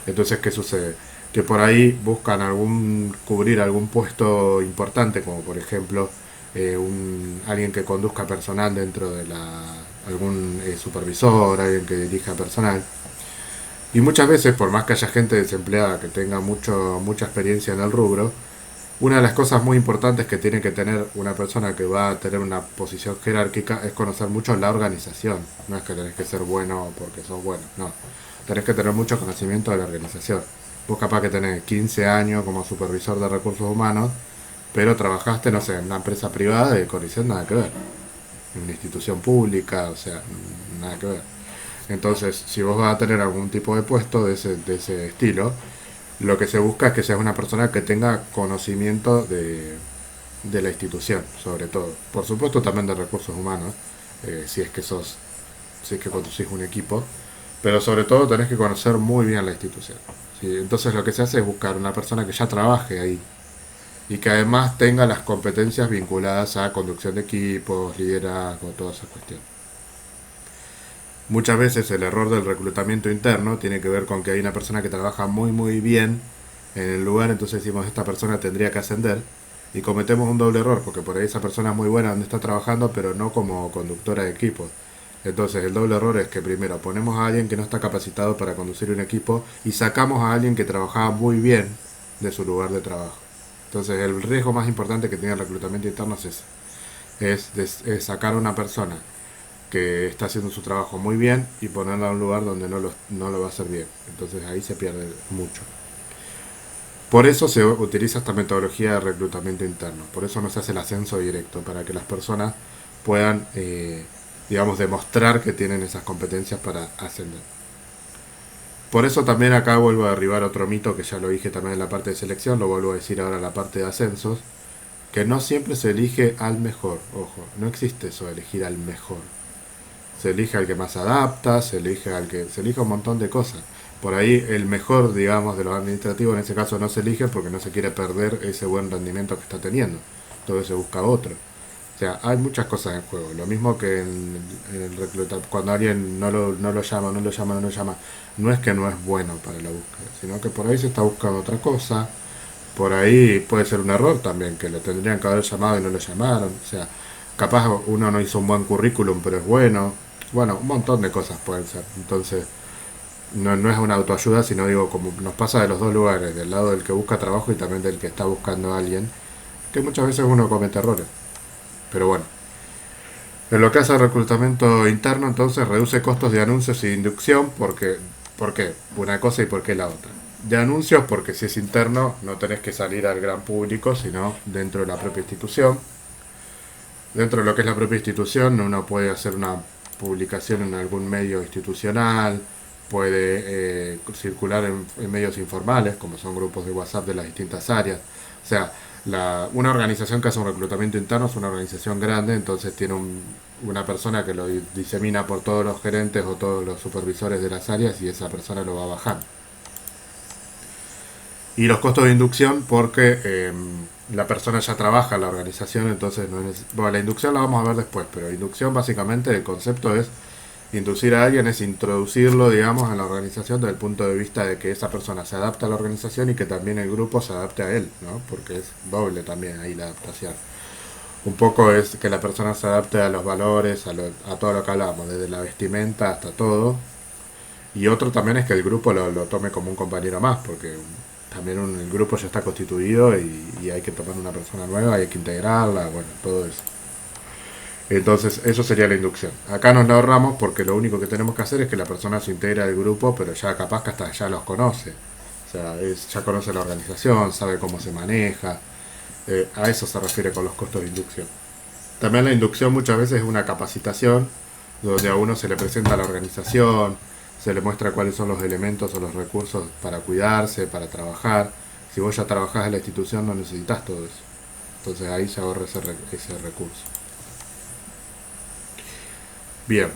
A: entonces, ¿qué sucede? Que por ahí buscan cubrir algún puesto importante, como por ejemplo alguien que conduzca personal dentro de algún supervisor, alguien que dirija personal. Y muchas veces, por más que haya gente desempleada que tenga mucha experiencia en el rubro, una de las cosas muy importantes que tiene que tener una persona que va a tener una posición jerárquica es conocer mucho la organización. No es que tenés que ser bueno porque sos bueno, no. Tenés que tener mucho conocimiento de la organización. Vos capaz que tenés 15 años como supervisor de recursos humanos, pero trabajaste, no sé, en una empresa privada de CONICET, nada que ver. En una institución pública, o sea, nada que ver. Entonces, si vos vas a tener algún tipo de puesto de ese estilo, lo que se busca es que seas una persona que tenga conocimiento de la institución, sobre todo. Por supuesto también de recursos humanos, si es que conducís un equipo, pero sobre todo tenés que conocer muy bien la institución. ¿Sí? Entonces lo que se hace es buscar una persona que ya trabaje ahí y que además tenga las competencias vinculadas a conducción de equipos, liderazgo, toda esa cuestión. Muchas veces el error del reclutamiento interno tiene que ver con que hay una persona que trabaja muy bien en el lugar, entonces decimos esta persona tendría que ascender y cometemos un doble error, porque por ahí esa persona es muy buena donde está trabajando, pero no como conductora de equipos. Entonces el doble error es que primero ponemos a alguien que no está capacitado para conducir un equipo y sacamos a alguien que trabajaba muy bien de su lugar de trabajo. Entonces el riesgo más importante que tiene el reclutamiento interno es ese, es sacar a una persona que está haciendo su trabajo muy bien y ponerla a un lugar donde no lo va a hacer bien. Entonces ahí se pierde mucho. Por eso se utiliza esta metodología de reclutamiento interno. Por eso no se hace el ascenso directo, para que las personas puedan, digamos, demostrar que tienen esas competencias para ascender. Por eso también acá vuelvo a derribar otro mito que ya lo dije también en la parte de selección, lo vuelvo a decir ahora en la parte de ascensos, que no siempre se elige al mejor. Ojo, no existe eso de elegir al mejor. Se elige al que más adapta, se elige un montón de cosas. Por ahí el mejor, digamos, de los administrativos en ese caso no se elige porque no se quiere perder ese buen rendimiento que está teniendo. Entonces se busca otro. O sea, hay muchas cosas en juego. Lo mismo que en el reclutamiento, cuando alguien no lo llama, no lo llama, no lo llama, no es que no es bueno para la búsqueda, sino que por ahí se está buscando otra cosa. Por ahí puede ser un error también, que lo tendrían que haber llamado y no lo llamaron. O sea, capaz uno no hizo un buen currículum, pero es bueno. Bueno, un montón de cosas pueden ser. Entonces, no es una autoayuda, sino digo, como nos pasa de los dos lugares, del lado del que busca trabajo y también del que está buscando a alguien, que muchas veces uno comete errores. Pero bueno, en lo que hace al reclutamiento interno, entonces reduce costos de anuncios y de inducción, porque, ¿por qué? Una cosa y por qué la otra. De anuncios, porque si es interno, no tenés que salir al gran público, sino dentro de la propia institución. Dentro de lo que es la propia institución, uno puede hacer una publicación en algún medio institucional, puede circular en medios informales, como son grupos de WhatsApp de las distintas áreas. O sea, una organización que hace un reclutamiento interno es una organización grande, entonces tiene una persona que lo disemina por todos los gerentes o todos los supervisores de las áreas y esa persona lo va bajando. Y los costos de inducción porque la persona ya trabaja en la organización, entonces no es... Bueno, la inducción la vamos a ver después, pero inducción básicamente el concepto es inducir a alguien, es introducirlo, digamos, en la organización desde el punto de vista de que esa persona se adapta a la organización y que también el grupo se adapte a él, ¿no? Porque es doble también ahí la adaptación. Un poco es que la persona se adapte a los valores, a todo lo que hablamos, desde la vestimenta hasta todo. Y otro también es que el grupo lo tome como un compañero más, porque también el grupo ya está constituido y hay que tomar una persona nueva, hay que integrarla, bueno, todo eso. Entonces, eso sería la inducción. Acá nos la ahorramos porque lo único que tenemos que hacer es que la persona se integre al grupo, pero ya capaz que hasta ya los conoce. O sea, ya conoce la organización, sabe cómo se maneja. A eso se refiere con los costos de inducción. También la inducción muchas veces es una capacitación donde a uno se le presenta la organización, se le muestra cuáles son los elementos o los recursos para cuidarse, para trabajar. Si vos ya trabajás en la institución no necesitas todo eso. Entonces ahí se ahorra ese recurso. Bien.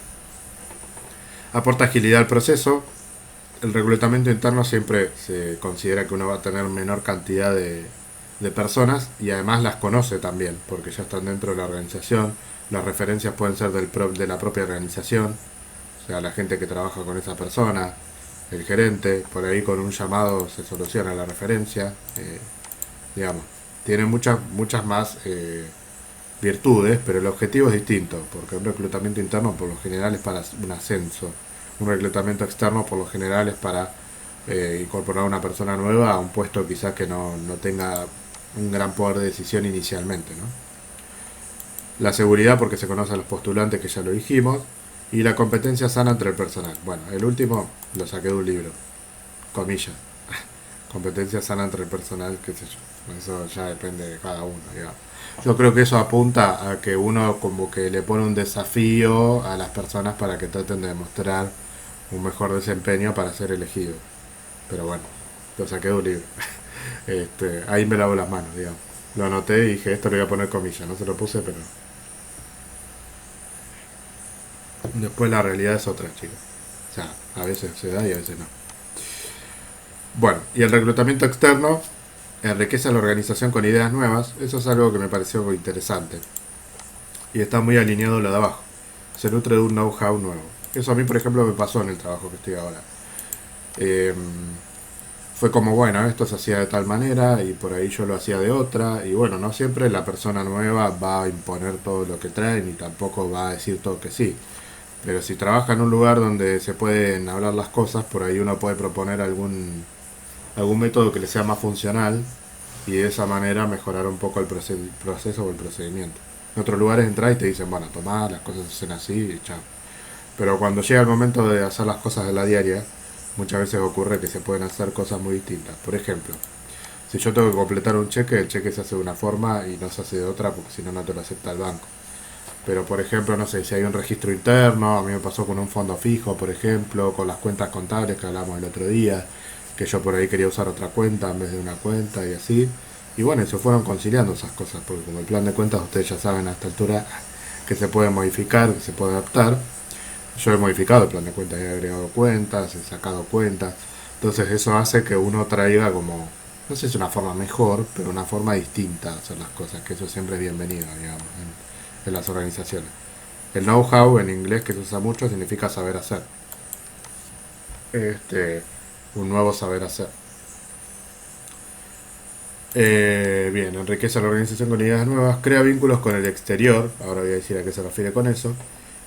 A: Aporta agilidad al proceso. El reclutamiento interno siempre se considera que uno va a tener menor cantidad de personas y además las conoce también, porque ya están dentro de la organización. Las referencias pueden ser de la propia organización, o sea, la gente que trabaja con esa persona, el gerente, por ahí con un llamado se soluciona la referencia. Digamos, tiene muchas más virtudes, pero el objetivo es distinto, porque un reclutamiento interno por lo general es para un ascenso, un reclutamiento externo por lo general es para incorporar a una persona nueva a un puesto quizás que no tenga un gran poder de decisión inicialmente, ¿no? La seguridad porque se conoce a los postulantes, que ya lo dijimos, y la competencia sana entre el personal. Bueno, el último lo saqué de un libro, comillas, competencia sana entre el personal, qué sé yo, eso ya depende de cada uno, digamos. Yo creo que eso apunta a que uno como que le pone un desafío a las personas para que traten de demostrar un mejor desempeño para ser elegido. Pero bueno, lo saqué de un libro. Ahí me lavo las manos, digamos. Lo anoté y dije, esto le voy a poner comillas, no se lo puse, pero... Después la realidad es otra, chicos. O sea, a veces se da y a veces no. Bueno, y el reclutamiento externo enriquece a la organización con ideas nuevas. Eso es algo que me pareció muy interesante. Y está muy alineado a lo de abajo. Se nutre de un know-how nuevo. Eso a mí, por ejemplo, me pasó en el trabajo que estoy ahora. Fue como, bueno, esto se hacía de tal manera y por ahí yo lo hacía de otra. Y bueno, no siempre la persona nueva va a imponer todo lo que trae ni tampoco va a decir todo que sí. Pero si trabaja en un lugar donde se pueden hablar las cosas, por ahí uno puede proponer algún método que le sea más funcional y de esa manera mejorar un poco el proceso o el procedimiento. En otros lugares entras y te dicen, bueno, tomá, las cosas se hacen así y chao. Pero cuando llega el momento de hacer las cosas de la diaria, muchas veces ocurre que se pueden hacer cosas muy distintas. Por ejemplo, si yo tengo que completar un cheque, el cheque se hace de una forma y no se hace de otra porque si no, no te lo acepta el banco. Pero por ejemplo, no sé, si hay un registro interno, a mí me pasó con un fondo fijo, por ejemplo, con las cuentas contables que hablamos el otro día, que yo por ahí quería usar otra cuenta en vez de una cuenta y así. Y bueno, y se fueron conciliando esas cosas, porque como el plan de cuentas ustedes ya saben a esta altura que se puede modificar, que se puede adaptar. Yo he modificado el plan de cuentas, he agregado cuentas, he sacado cuentas. Entonces eso hace que uno traiga como, no sé si es una forma mejor, pero una forma distinta de hacer las cosas, que eso siempre es bienvenido, digamos, en las organizaciones. El know-how en inglés que se usa mucho significa saber hacer. Un nuevo saber hacer. Bien, enriquece la organización con ideas nuevas, crea vínculos con el exterior, ahora voy a decir a qué se refiere con eso,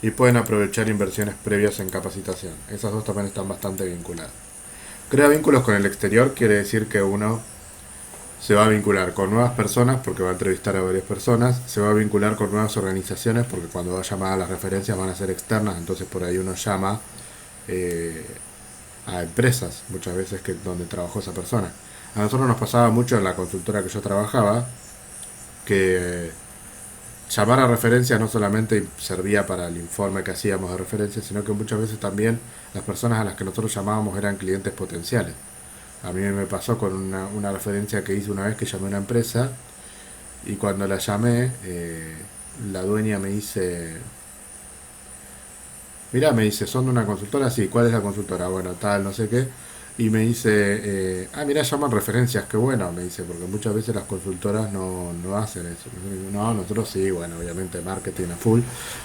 A: y pueden aprovechar inversiones previas en capacitación. Esas dos también están bastante vinculadas. Crea vínculos con el exterior quiere decir que uno se va a vincular con nuevas personas porque va a entrevistar a varias personas, se va a vincular con nuevas organizaciones porque cuando va a llamar a las referencias van a ser externas, entonces por ahí uno llama eh, a empresas muchas veces que donde trabajó esa persona. A nosotros nos pasaba mucho en la consultora que yo trabajaba que llamar a referencias no solamente servía para el informe que hacíamos de referencias, sino que muchas veces también las personas a las que nosotros llamábamos eran clientes potenciales. A mí me pasó con una referencia que hice una vez que llamé a una empresa y cuando la llamé, la dueña me dice, mirá, me dice, ¿son de una consultora? Sí, ¿cuál es la consultora? Bueno, tal, no sé qué. Y me dice, mirá, llaman referencias, qué bueno, me dice, porque muchas veces las consultoras no hacen eso. No, nosotros sí, bueno, obviamente marketing a full.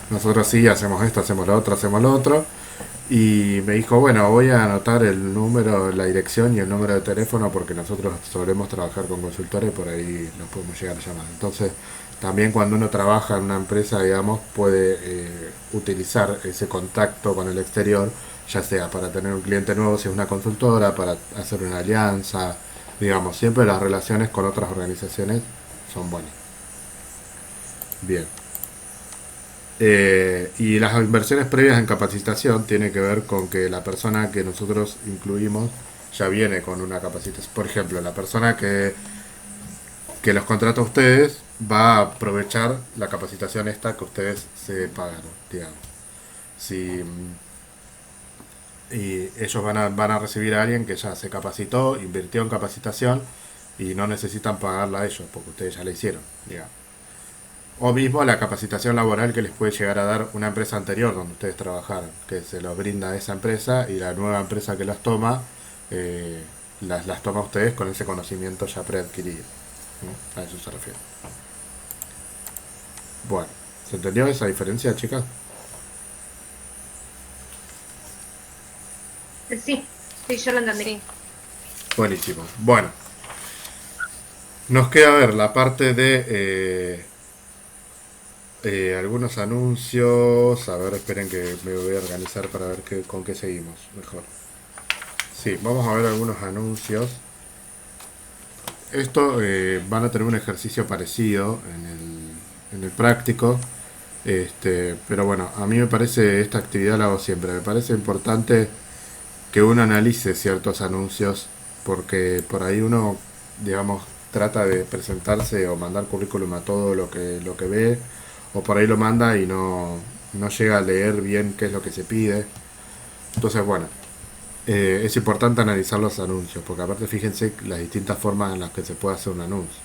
A: Nosotros sí, hacemos esto, hacemos lo otro, hacemos lo otro. Y me dijo, bueno, voy a anotar el número, la dirección y el número de teléfono porque nosotros solemos trabajar con consultores y por ahí los podemos llegar a llamar. Entonces, también cuando uno trabaja en una empresa, digamos, puede utilizar ese contacto con el exterior, ya sea para tener un cliente nuevo si es una consultora, para hacer una alianza, digamos, siempre las relaciones con otras organizaciones son buenas. Bien. Y las inversiones previas en capacitación tiene que ver con que la persona que nosotros incluimos ya viene con una capacitación. Por ejemplo, la persona que los contrata a ustedes va a aprovechar la capacitación esta que ustedes se pagaron, digamos. Si, y ellos van a recibir a alguien que ya se capacitó, invirtió en capacitación y no necesitan pagarla a ellos porque ustedes ya la hicieron, digamos. O mismo la capacitación laboral que les puede llegar a dar una empresa anterior donde ustedes trabajaron, que se los brinda a esa empresa y la nueva empresa que las toma, las toma ustedes con ese conocimiento ya preadquirido, ¿no? A eso se refiere. Bueno, ¿se entendió esa diferencia, chicas?
B: Sí, sí, yo lo entendí.
C: Sí.
A: Buenísimo. Bueno, nos queda ver la parte de algunos anuncios. A ver, esperen que me voy a organizar para ver con qué seguimos mejor. Sí, vamos a ver algunos anuncios. Esto van a tener un ejercicio parecido en el práctico. Pero bueno, a mí me parece, esta actividad la hago siempre. Me parece importante que uno analice ciertos anuncios porque por ahí uno, digamos, trata de presentarse o mandar currículum a todo lo que ve, o por ahí lo manda y no llega a leer bien qué es lo que se pide. Entonces, bueno, es importante analizar los anuncios, porque aparte fíjense las distintas formas en las que se puede hacer un anuncio.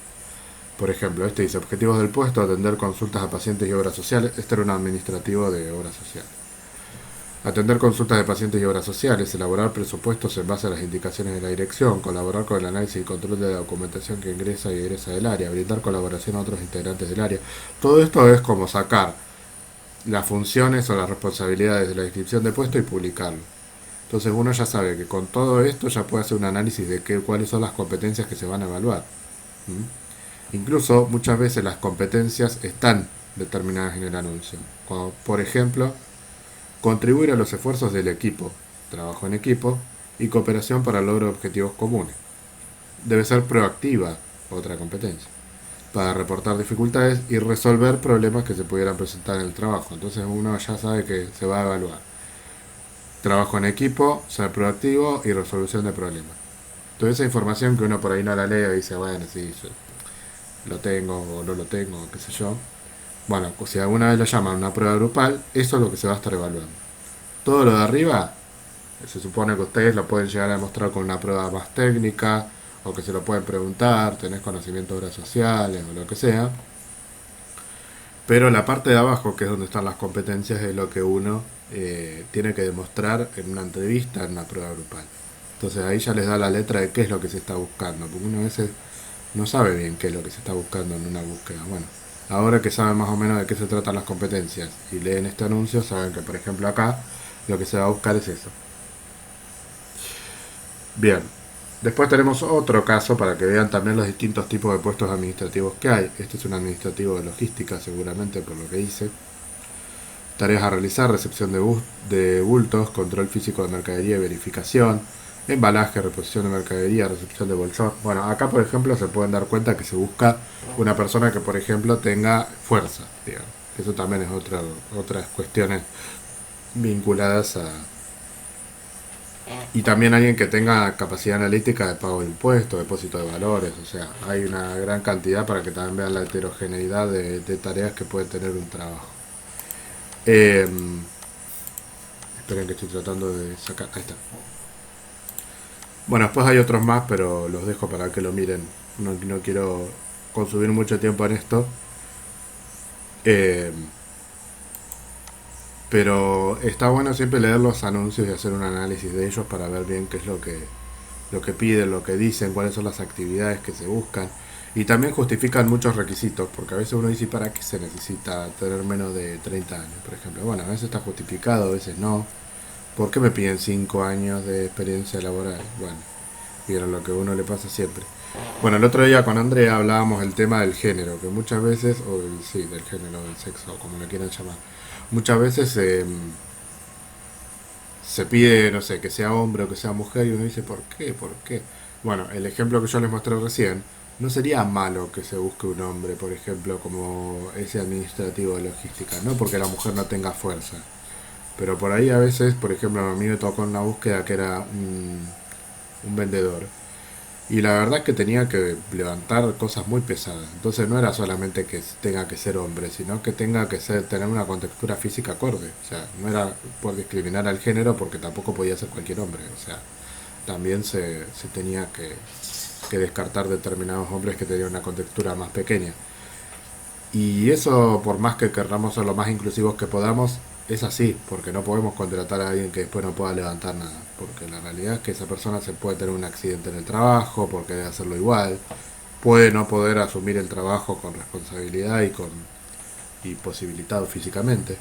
A: Por ejemplo, este dice, objetivos del puesto, atender consultas a pacientes y obras sociales. Este era un administrativo de obras sociales. Atender consultas de pacientes y obras sociales, elaborar presupuestos en base a las indicaciones de la dirección, colaborar con el análisis y control de la documentación que ingresa y egresa del área, brindar colaboración a otros integrantes del área. Todo esto es como sacar las funciones o las responsabilidades de la descripción de puesto y publicarlo. Entonces uno ya sabe que con todo esto ya puede hacer un análisis de cuáles son las competencias que se van a evaluar. Incluso muchas veces las competencias están determinadas en el anuncio. Como, por ejemplo, contribuir a los esfuerzos del equipo, trabajo en equipo y cooperación para el logro de objetivos comunes. Debe ser proactiva, otra competencia, para reportar dificultades y resolver problemas que se pudieran presentar en el trabajo. Entonces uno ya sabe que se va a evaluar. Trabajo en equipo, ser proactivo y resolución de problemas. Toda esa información que uno por ahí no la lee y dice, bueno, sí, yo lo tengo o no lo tengo, qué sé yo. Bueno, si alguna vez lo llaman una prueba grupal, eso es lo que se va a estar evaluando. Todo lo de arriba, se supone que ustedes lo pueden llegar a demostrar con una prueba más técnica, o que se lo pueden preguntar, tenés conocimiento de obras sociales o lo que sea. Pero la parte de abajo, que es donde están las competencias, es lo que uno tiene que demostrar en una entrevista, en una prueba grupal. Entonces ahí ya les da la letra de qué es lo que se está buscando, porque uno a veces no sabe bien qué es lo que se está buscando en una búsqueda. Bueno, Ahora que saben más o menos de qué se tratan las competencias y leen este anuncio, saben que por ejemplo acá lo que se va a buscar es eso. Bien, después tenemos otro caso para que vean también los distintos tipos de puestos administrativos que hay. Este es un administrativo de logística seguramente por lo que hice. Tareas a realizar, recepción de bultos, control físico de mercadería y verificación, embalaje, reposición de mercadería, recepción de bolsón. Bueno, acá por ejemplo se pueden dar cuenta que se busca una persona que por ejemplo tenga fuerza, digamos. Eso también es otras cuestiones vinculadas a... Y también alguien que tenga capacidad analítica de pago de impuestos, depósito de valores, o sea, hay una gran cantidad para que también vean la heterogeneidad de tareas que puede tener un trabajo. Eh, Esperen que estoy tratando de sacar. Ahí está. Bueno, después hay otros más, pero los dejo para que lo miren. No quiero consumir mucho tiempo en esto. Eh, pero está bueno siempre leer los anuncios y hacer un análisis de ellos para ver bien qué es lo que piden, lo que dicen, cuáles son las actividades que se buscan. Y también justifican muchos requisitos, porque a veces uno dice, ¿para qué se necesita tener menos de 30 años, por ejemplo? Bueno, a veces está justificado, a veces no. ¿Por qué me piden 5 años de experiencia laboral? Bueno, vieron lo que a uno le pasa siempre. Bueno, el otro día con Andrea hablábamos del tema del género, que muchas veces, sí, del género, del sexo, como lo quieran llamar, muchas veces se pide, no sé, que sea hombre o que sea mujer y uno dice, ¿por qué? ¿Por qué? Bueno, el ejemplo que yo les mostré recién, no sería malo que se busque un hombre, por ejemplo, como ese administrativo de logística, no porque la mujer no tenga fuerza, pero por ahí a veces, por ejemplo, a mí me tocó una búsqueda que era un vendedor. Y la verdad es que tenía que levantar cosas muy pesadas. Entonces no era solamente que tenga que ser hombre, sino que tenga que tener una contextura física acorde. O sea, no era por discriminar al género porque tampoco podía ser cualquier hombre. O sea, también se tenía que descartar determinados hombres que tenían una contextura más pequeña. Y eso, por más que querramos ser lo más inclusivos que podamos, es así, porque no podemos contratar a alguien que después no pueda levantar nada. Porque la realidad es que esa persona se puede tener un accidente en el trabajo, porque debe hacerlo igual, puede no poder asumir el trabajo con responsabilidad y posibilitado físicamente.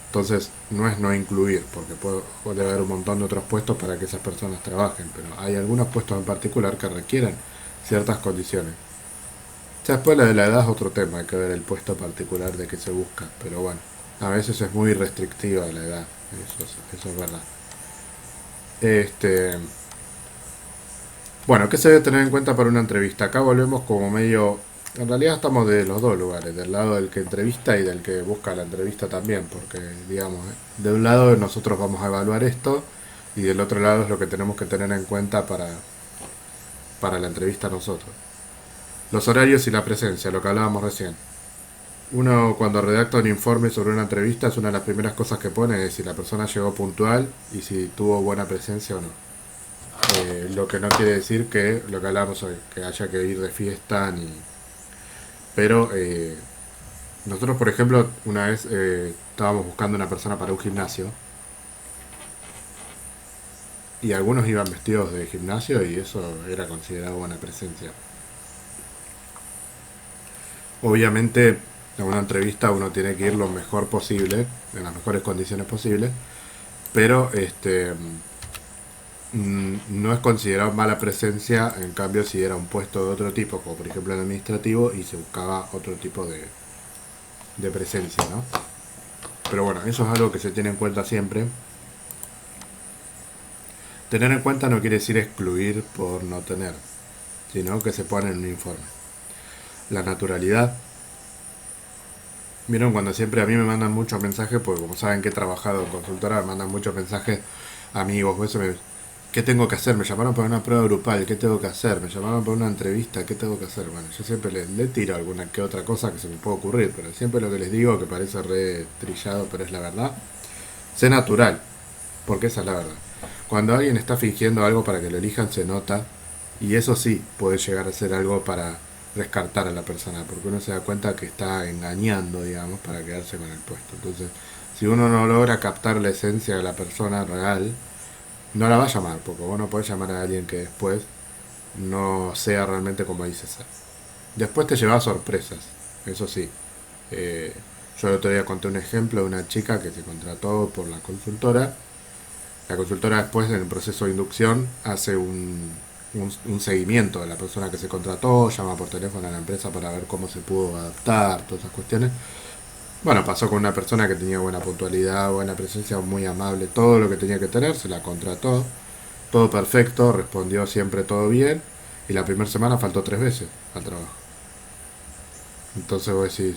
A: Entonces, no es no incluir, porque puede haber un montón de otros puestos para que esas personas trabajen, pero hay algunos puestos en particular que requieren ciertas condiciones. Ya después la de la edad es otro tema, hay que ver el puesto particular de que se busca, pero bueno, a veces es muy restrictiva la edad, eso es verdad. Este, bueno, ¿qué se debe tener en cuenta para una entrevista? Acá volvemos como medio, en realidad estamos de los dos lugares, del lado del que entrevista y del que busca la entrevista también, porque digamos, de un lado nosotros vamos a evaluar esto y del otro lado es lo que tenemos que tener en cuenta para la entrevista nosotros. Los horarios y la presencia, lo que hablábamos recién. Uno cuando redacta un informe sobre una entrevista es una de las primeras cosas que pone es si la persona llegó puntual y si tuvo buena presencia o no. Lo que no quiere decir que lo que hablamos hoy, que haya que ir de fiesta ni... Pero nosotros por ejemplo una vez estábamos buscando una persona para un gimnasio y algunos iban vestidos de gimnasio y eso era considerado buena presencia. Obviamente en una entrevista uno tiene que ir lo mejor posible, en las mejores condiciones posibles, pero no es considerado mala presencia, en cambio si era un puesto de otro tipo, como por ejemplo el administrativo, y se buscaba otro tipo de presencia, ¿no? Pero bueno, eso es algo que se tiene en cuenta siempre. Tener en cuenta no quiere decir excluir por no tener, sino que se pone en un informe. La naturalidad. Vieron cuando siempre a mí me mandan muchos mensajes, porque como saben que he trabajado en consultora, me mandan muchos mensajes amigos, o eso ¿qué tengo que hacer? Me llamaron para una prueba grupal, ¿qué tengo que hacer? Me llamaron para una entrevista, ¿qué tengo que hacer? Bueno, yo siempre le tiro alguna que otra cosa que se me puede ocurrir, pero siempre lo que les digo, que parece re trillado, pero es la verdad, sé natural, porque esa es la verdad. Cuando alguien está fingiendo algo para que lo elijan, se nota, y eso sí puede llegar a ser algo para descartar a la persona, porque uno se da cuenta que está engañando, digamos, para quedarse con el puesto. Entonces, si uno no logra captar la esencia de la persona real, no la va a llamar, porque vos no podés llamar a alguien que después no sea realmente como dice ser. Después te lleva sorpresas, eso sí, Yo el otro día conté un ejemplo de una chica que se contrató por la consultora. La consultora después, en el proceso de inducción, hace un seguimiento de la persona que se contrató, llama por teléfono a la empresa para ver cómo se pudo adaptar, todas esas cuestiones. Bueno, pasó con una persona que tenía buena puntualidad, buena presencia, muy amable, todo lo que tenía que tener, se la contrató, todo perfecto, respondió siempre todo bien, y la primera semana faltó 3 veces al trabajo. Entonces vos decís,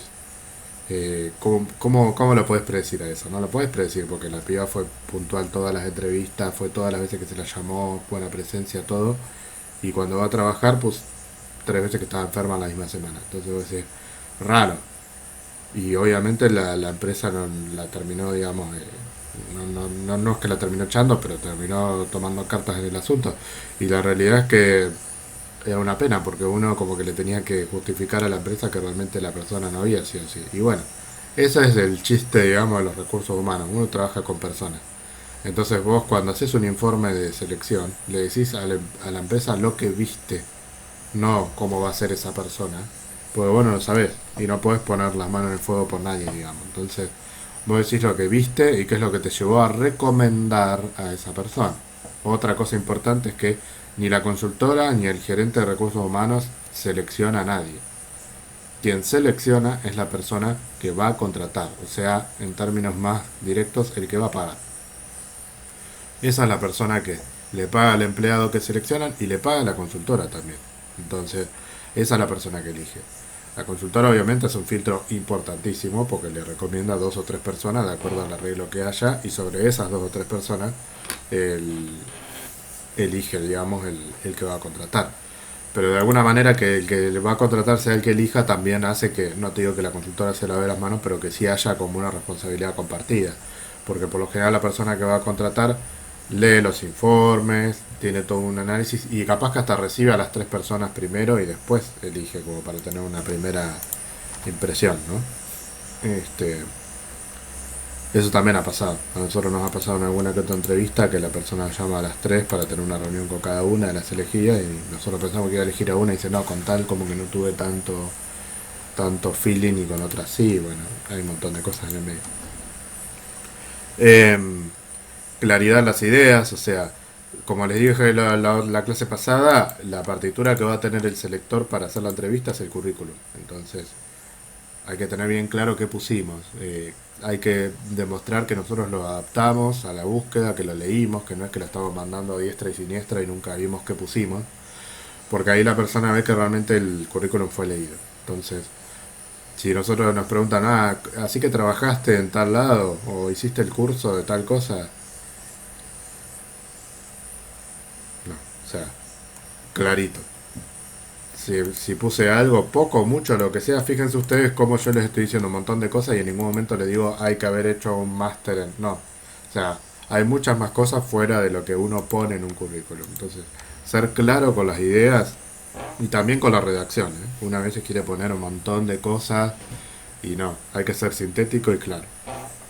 A: ¿cómo lo puedes predecir a eso? No lo puedes predecir porque la piba fue puntual todas las entrevistas, fue todas las veces que se la llamó, buena presencia, todo, y cuando va a trabajar, pues 3 veces que estaba enferma la misma semana. Entonces vos decís, raro. Y obviamente la empresa no la terminó, digamos, no es que la terminó echando, pero terminó tomando cartas en el asunto. Y la realidad es que era una pena porque uno como que le tenía que justificar a la empresa que realmente la persona no había sido así. Y bueno, ese es el chiste, digamos, de los recursos humanos. Uno trabaja con personas. Entonces vos cuando haces un informe de selección, le decís a la empresa lo que viste, no cómo va a ser esa persona. Porque vos no lo sabés y no podés poner las manos en el fuego por nadie, digamos. Entonces vos decís lo que viste y qué es lo que te llevó a recomendar a esa persona. Otra cosa importante es que ni la consultora ni el gerente de recursos humanos selecciona a nadie. Quien selecciona es la persona que va a contratar, o sea, en términos más directos, el que va a pagar. Esa es la persona que le paga al empleado que seleccionan y le paga a la consultora también. Entonces, esa es la persona que elige. La consultora obviamente es un filtro importantísimo porque le recomienda a 2 o 3 personas de acuerdo al arreglo que haya y sobre esas 2 o 3 personas el, elige, digamos, el que va a contratar. Pero de alguna manera que el que va a contratar sea el que elija también hace que, no te digo que la consultora se lave las manos, pero que sí haya como una responsabilidad compartida. Porque por lo general la persona que va a contratar lee los informes, tiene todo un análisis y capaz que hasta recibe a las 3 personas primero y después elige como para tener una primera impresión, ¿no? Eso también ha pasado. A nosotros nos ha pasado en alguna que otra entrevista que la persona llama a las 3 para tener una reunión con cada una de las elegidas y nosotros pensamos que iba a elegir a una y dice no, con tal como que no tuve tanto feeling y con otras sí. Bueno, hay un montón de cosas en el medio. Claridad en las ideas, o sea, como les dije la clase pasada, la partitura que va a tener el selector para hacer la entrevista es el currículum. Entonces, hay que tener bien claro qué pusimos. Hay que demostrar que nosotros lo adaptamos a la búsqueda, que lo leímos, que no es que lo estamos mandando a diestra y siniestra y nunca vimos qué pusimos, porque ahí la persona ve que realmente el currículum fue leído. Entonces, si nosotros nos preguntan, así que trabajaste en tal lado o hiciste el curso de tal cosa, no, o sea, clarito. Si puse algo, poco, mucho, lo que sea, fíjense ustedes cómo yo les estoy diciendo un montón de cosas y en ningún momento les digo hay que haber hecho un máster en... No, o sea, hay muchas más cosas fuera de lo que uno pone en un currículum. Entonces, ser claro con las ideas y también con la redacción, ¿eh? Una vez se quiere poner un montón de cosas y no, hay que ser sintético y claro.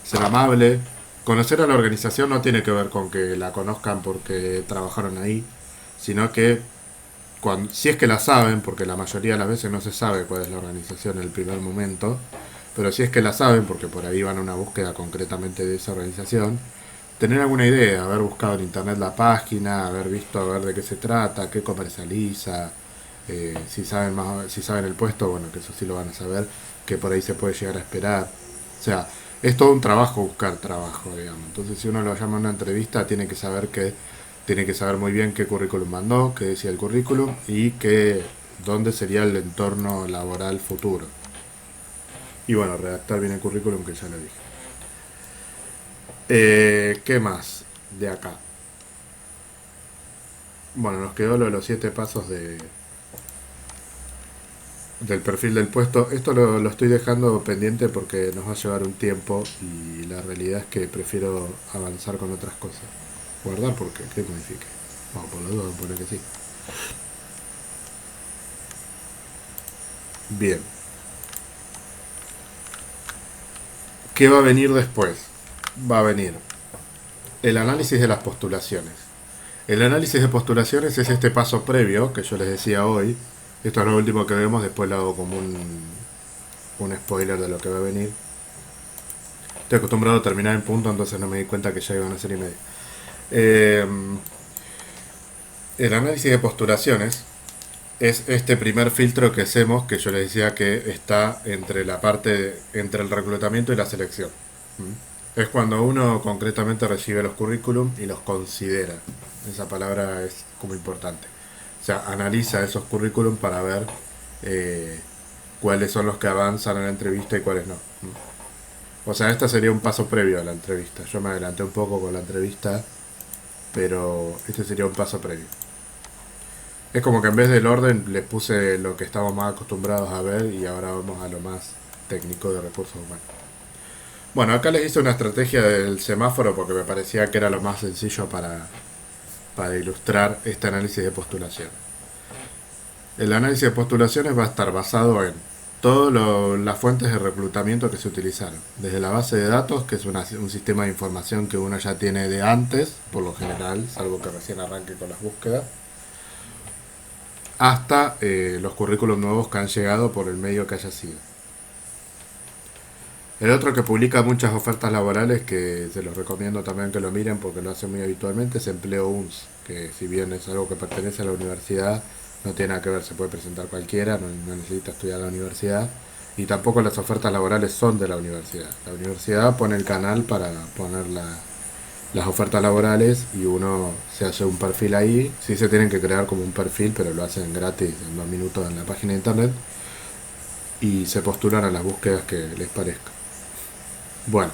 A: Ser amable. Conocer a la organización no tiene que ver con que la conozcan porque trabajaron ahí, sino que si es que la saben, porque la mayoría de las veces no se sabe cuál es la organización en el primer momento, pero si es que la saben, porque por ahí van a una búsqueda concretamente de esa organización, tener alguna idea, haber buscado en internet la página, haber visto a ver de qué se trata, qué comercializa, si saben el puesto, bueno, que eso sí lo van a saber, que por ahí se puede llegar a esperar. O sea, es todo un trabajo buscar trabajo, digamos. Entonces, si uno lo llama a una entrevista, tiene que saber muy bien qué currículum mandó, qué decía el currículum y dónde sería el entorno laboral futuro. Y bueno, redactar bien el currículum, que ya lo dije. ¿Qué más de acá? Bueno, nos quedó lo de los 7 pasos del perfil del puesto. Esto lo estoy dejando pendiente porque nos va a llevar un tiempo y la realidad es que prefiero avanzar con otras cosas. Guardar porque, ¿qué modifique? Vamos, por la duda, vamos a poner que sí. Bien. ¿Qué va a venir después? Va a venir el análisis de las postulaciones. El análisis de postulaciones es este paso previo que yo les decía hoy. Esto es lo último que vemos, después lo hago como un spoiler de lo que va a venir. Estoy acostumbrado a terminar en punto, entonces no me di cuenta que ya iban a ser y medio. Eh, el análisis de postulaciones es este primer filtro que hacemos, que yo les decía que está entre la parte, entre el reclutamiento y la selección. Es cuando uno concretamente recibe los currículum y los considera. Esa palabra es como importante. O sea, analiza esos currículum para ver cuáles son los que avanzan a la entrevista y cuáles no. O sea, este sería un paso previo a la entrevista. Yo me adelanté un poco con la entrevista, pero este sería un paso previo. Es como que en vez del orden les puse lo que estamos más acostumbrados a ver y ahora vamos a lo más técnico de recursos humanos. Bueno, acá les hice una estrategia del semáforo porque me parecía que era lo más sencillo para ilustrar este análisis de postulación. El análisis de postulaciones va a estar basado en todas las fuentes de reclutamiento que se utilizaron. Desde la base de datos, que es un sistema de información que uno ya tiene de antes, por lo general, salvo que recién arranque con las búsquedas, hasta los currículos nuevos que han llegado por el medio que haya sido. El otro que publica muchas ofertas laborales, que se los recomiendo también que lo miren porque lo hace muy habitualmente, es Empleo UNS, que si bien es algo que pertenece a la universidad, no tiene nada que ver, se puede presentar cualquiera, no necesita estudiar a la universidad, y tampoco las ofertas laborales son de la universidad. La universidad pone el canal para poner las ofertas laborales y uno se hace un perfil ahí. Sí se tienen que crear como un perfil, pero lo hacen gratis en 2 minutos en la página de internet y se postulan a las búsquedas que les parezca. Bueno,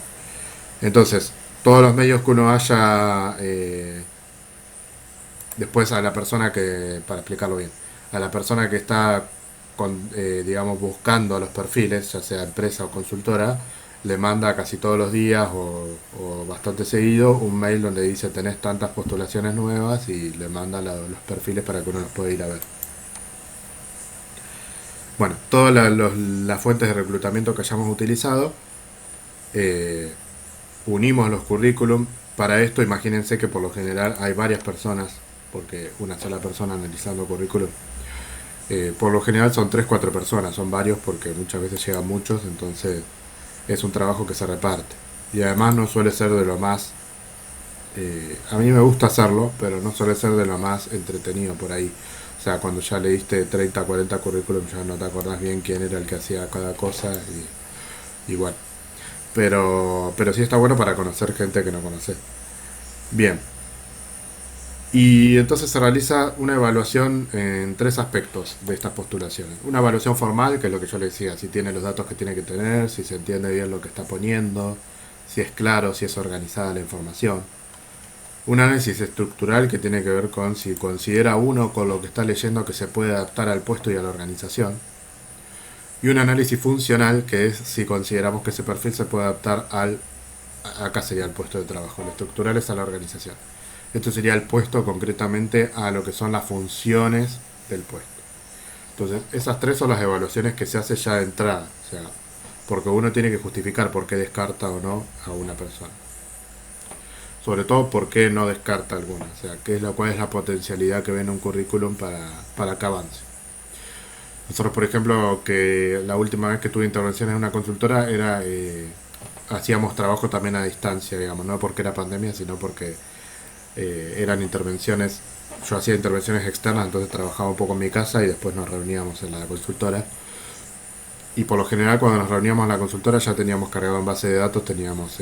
A: entonces, todos los medios que uno haya, después a la persona que, para explicarlo bien, a la persona que está, digamos, buscando los perfiles, ya sea empresa o consultora, le manda casi todos los días o bastante seguido un mail donde dice tenés tantas postulaciones nuevas y le manda los perfiles para que uno los pueda ir a ver. Bueno, todas las fuentes de reclutamiento que hayamos utilizado, unimos los currículum. Para esto imagínense que por lo general hay varias personas, porque una sola persona analizando currículum. Por lo general son 3-4 personas, son varios porque muchas veces llegan muchos, entonces es un trabajo que se reparte. Y además no suele ser de lo más... a mí me gusta hacerlo, pero no suele ser de lo más entretenido por ahí. O sea, cuando ya leíste 30-40 currículum ya no te acordás bien quién era el que hacía cada cosa y bueno. Pero sí está bueno para conocer gente que no conoces. Bien. Y entonces se realiza una evaluación en 3 aspectos de estas postulaciones. Una evaluación formal, que es lo que yo le decía, si tiene los datos que tiene que tener, si se entiende bien lo que está poniendo, si es claro, si es organizada la información. Un análisis estructural que tiene que ver con si considera uno con lo que está leyendo que se puede adaptar al puesto y a la organización. Y un análisis funcional, que es si consideramos que ese perfil se puede adaptar acá sería el puesto de trabajo, el estructural es a la organización. Esto sería el puesto concretamente a lo que son las funciones del puesto. Entonces, esas 3 son las evaluaciones que se hace ya de entrada, o sea, porque uno tiene que justificar por qué descarta o no a una persona. Sobre todo por qué no descarta alguna, o sea, cuál es la potencialidad que ve en un currículum para que avance. Nosotros, por ejemplo, que la última vez que tuve intervención en una consultora era hacíamos trabajo también a distancia, digamos, no porque era pandemia, sino porque eran intervenciones, yo hacía intervenciones externas, entonces trabajaba un poco en mi casa y después nos reuníamos en la consultora. Y por lo general cuando nos reuníamos en la consultora ya teníamos cargado en base de datos, teníamos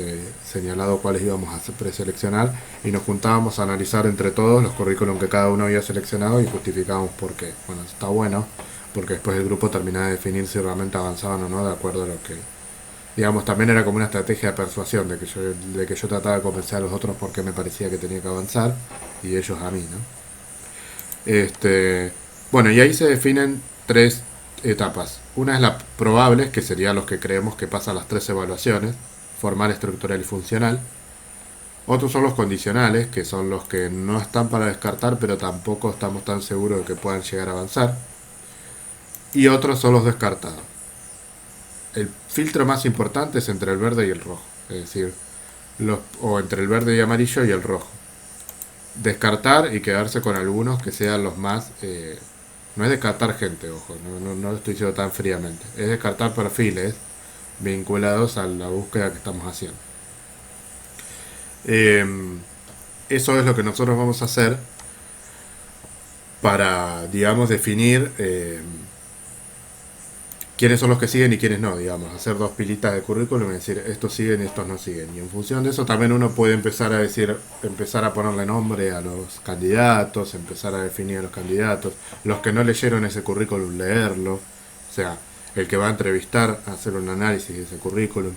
A: señalado cuáles íbamos a preseleccionar y nos juntábamos a analizar entre todos los currículum que cada uno había seleccionado y justificábamos por qué. Bueno, está bueno, porque después el grupo terminaba de definir si realmente avanzaban o no de acuerdo a lo que... Digamos, también era como una estrategia de persuasión, de que yo trataba de convencer a los otros porque me parecía que tenía que avanzar y ellos a mí, ¿no? Bueno, y ahí se definen 3 etapas. Una es la probable, que sería los que creemos que pasan las 3 evaluaciones, formal, estructural y funcional. Otros son los condicionales, que son los que no están para descartar, pero tampoco estamos tan seguros de que puedan llegar a avanzar. Y otros son los descartados. El filtro más importante es entre el verde y el rojo, es decir, o entre el verde y amarillo y el rojo. Descartar y quedarse con algunos que sean los más No es descartar gente, ojo, no lo estoy diciendo tan fríamente. Es descartar perfiles vinculados a la búsqueda que estamos haciendo. Eh, Eso es lo que nosotros vamos a hacer para, digamos, definir quiénes son los que siguen y quiénes no, digamos, hacer dos pilitas de currículum y decir estos siguen y estos no siguen. Y en función de eso también uno puede empezar a decir, empezar a ponerle nombre a los candidatos, empezar a definir a los candidatos, los que no leyeron ese currículum, leerlo, o sea, el que va a entrevistar, hacer un análisis de ese currículum.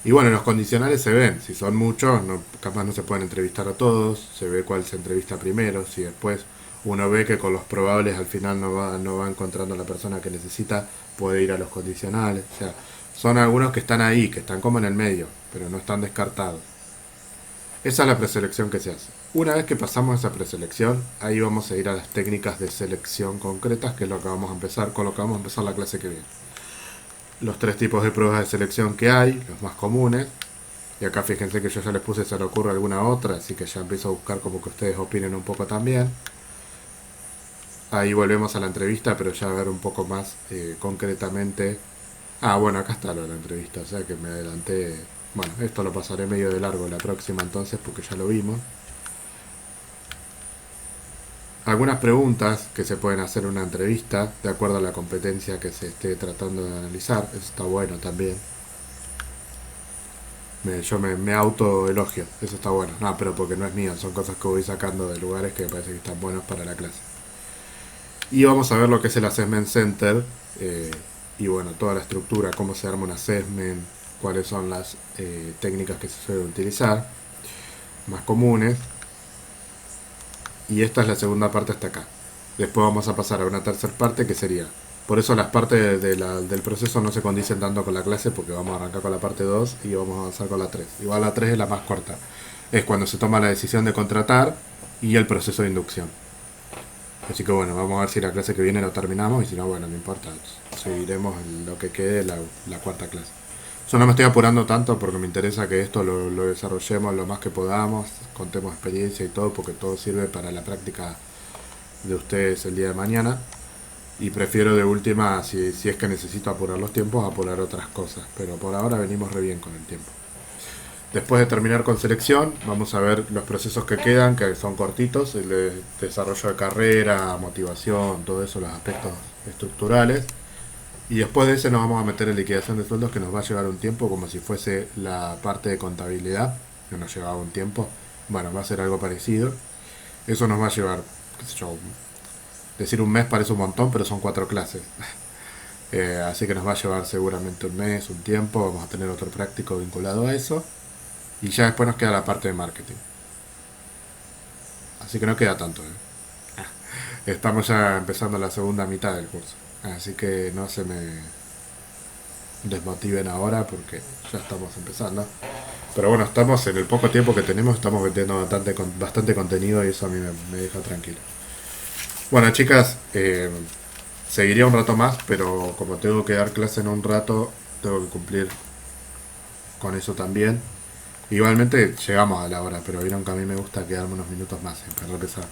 A: Y bueno, los condicionales se ven, si son muchos, no, capaz no se pueden entrevistar a todos, se ve cuál se entrevista primero, si después uno ve que con los probables al final no va encontrando la persona que necesita, puede ir a los condicionales, o sea, son algunos que están ahí, que están como en el medio, pero no están descartados. Esa es la preselección que se hace. Una vez que pasamos esa preselección, ahí vamos a ir a las técnicas de selección concretas, que es lo que vamos a empezar, con lo que vamos a empezar la clase que viene. Los tres tipos de pruebas de selección que hay, los más comunes. Y acá fíjense que yo ya les puse, se le ocurre alguna otra, así que ya empiezo a buscar como que ustedes opinen un poco también. Ahí volvemos a la entrevista, pero ya a ver un poco más concretamente. Ah, bueno, acá está lo de la entrevista, o sea que me adelanté. Bueno, esto lo pasaré medio de largo la próxima entonces, porque ya lo vimos. Algunas preguntas que se pueden hacer en una entrevista, de acuerdo a la competencia que se esté tratando de analizar, eso está bueno también. Yo me auto elogio, eso está bueno. No, pero porque no es mío, son cosas que voy sacando de lugares que me parece que están buenos para la clase. Y vamos a ver lo que es el Assessment Center, y bueno, toda la estructura, cómo se arma un assessment, cuáles son las técnicas que se suelen utilizar, más comunes. Y esta es la segunda parte hasta acá. Después vamos a pasar a una tercera parte que sería... Por eso las partes del proceso no se condicen tanto con la clase, porque vamos a arrancar con la parte 2 y vamos a avanzar con la 3. Igual la 3 es la más corta. Es cuando se toma la decisión de contratar y el proceso de inducción. Así que bueno, vamos a ver si la clase que viene lo terminamos y si no, bueno, no importa. Seguiremos en lo que quede la cuarta clase. Yo no me estoy apurando tanto porque me interesa que esto lo desarrollemos lo más que podamos, contemos experiencia y todo, porque todo sirve para la práctica de ustedes el día de mañana. Y prefiero de última, si es que necesito apurar los tiempos, apurar otras cosas. Pero por ahora venimos re bien con el tiempo. Después de terminar con selección, vamos a ver los procesos que quedan, que son cortitos, el de desarrollo de carrera, motivación, todo eso, los aspectos estructurales. Y después de ese nos vamos a meter en liquidación de sueldos, que nos va a llevar un tiempo, como si fuese la parte de contabilidad, que nos llevaba un tiempo. Bueno, va a ser algo parecido. Eso nos va a llevar, qué sé yo, decir un mes parece un montón, pero son 4 clases. Así que nos va a llevar seguramente un mes, un tiempo. Vamos a tener otro práctico vinculado a eso. Y ya después nos queda la parte de marketing. Así que no queda tanto. Estamos ya empezando la segunda mitad del curso. Así que no se me desmotiven ahora porque ya estamos empezando. Pero bueno, estamos en el poco tiempo que tenemos, estamos metiendo bastante contenido y eso a mí me deja tranquilo. Bueno, chicas, seguiría un rato más, pero como tengo que dar clase en un rato, tengo que cumplir con eso también. Igualmente llegamos a la hora, pero vieron que a mí me gusta quedarme unos minutos más, en pesar.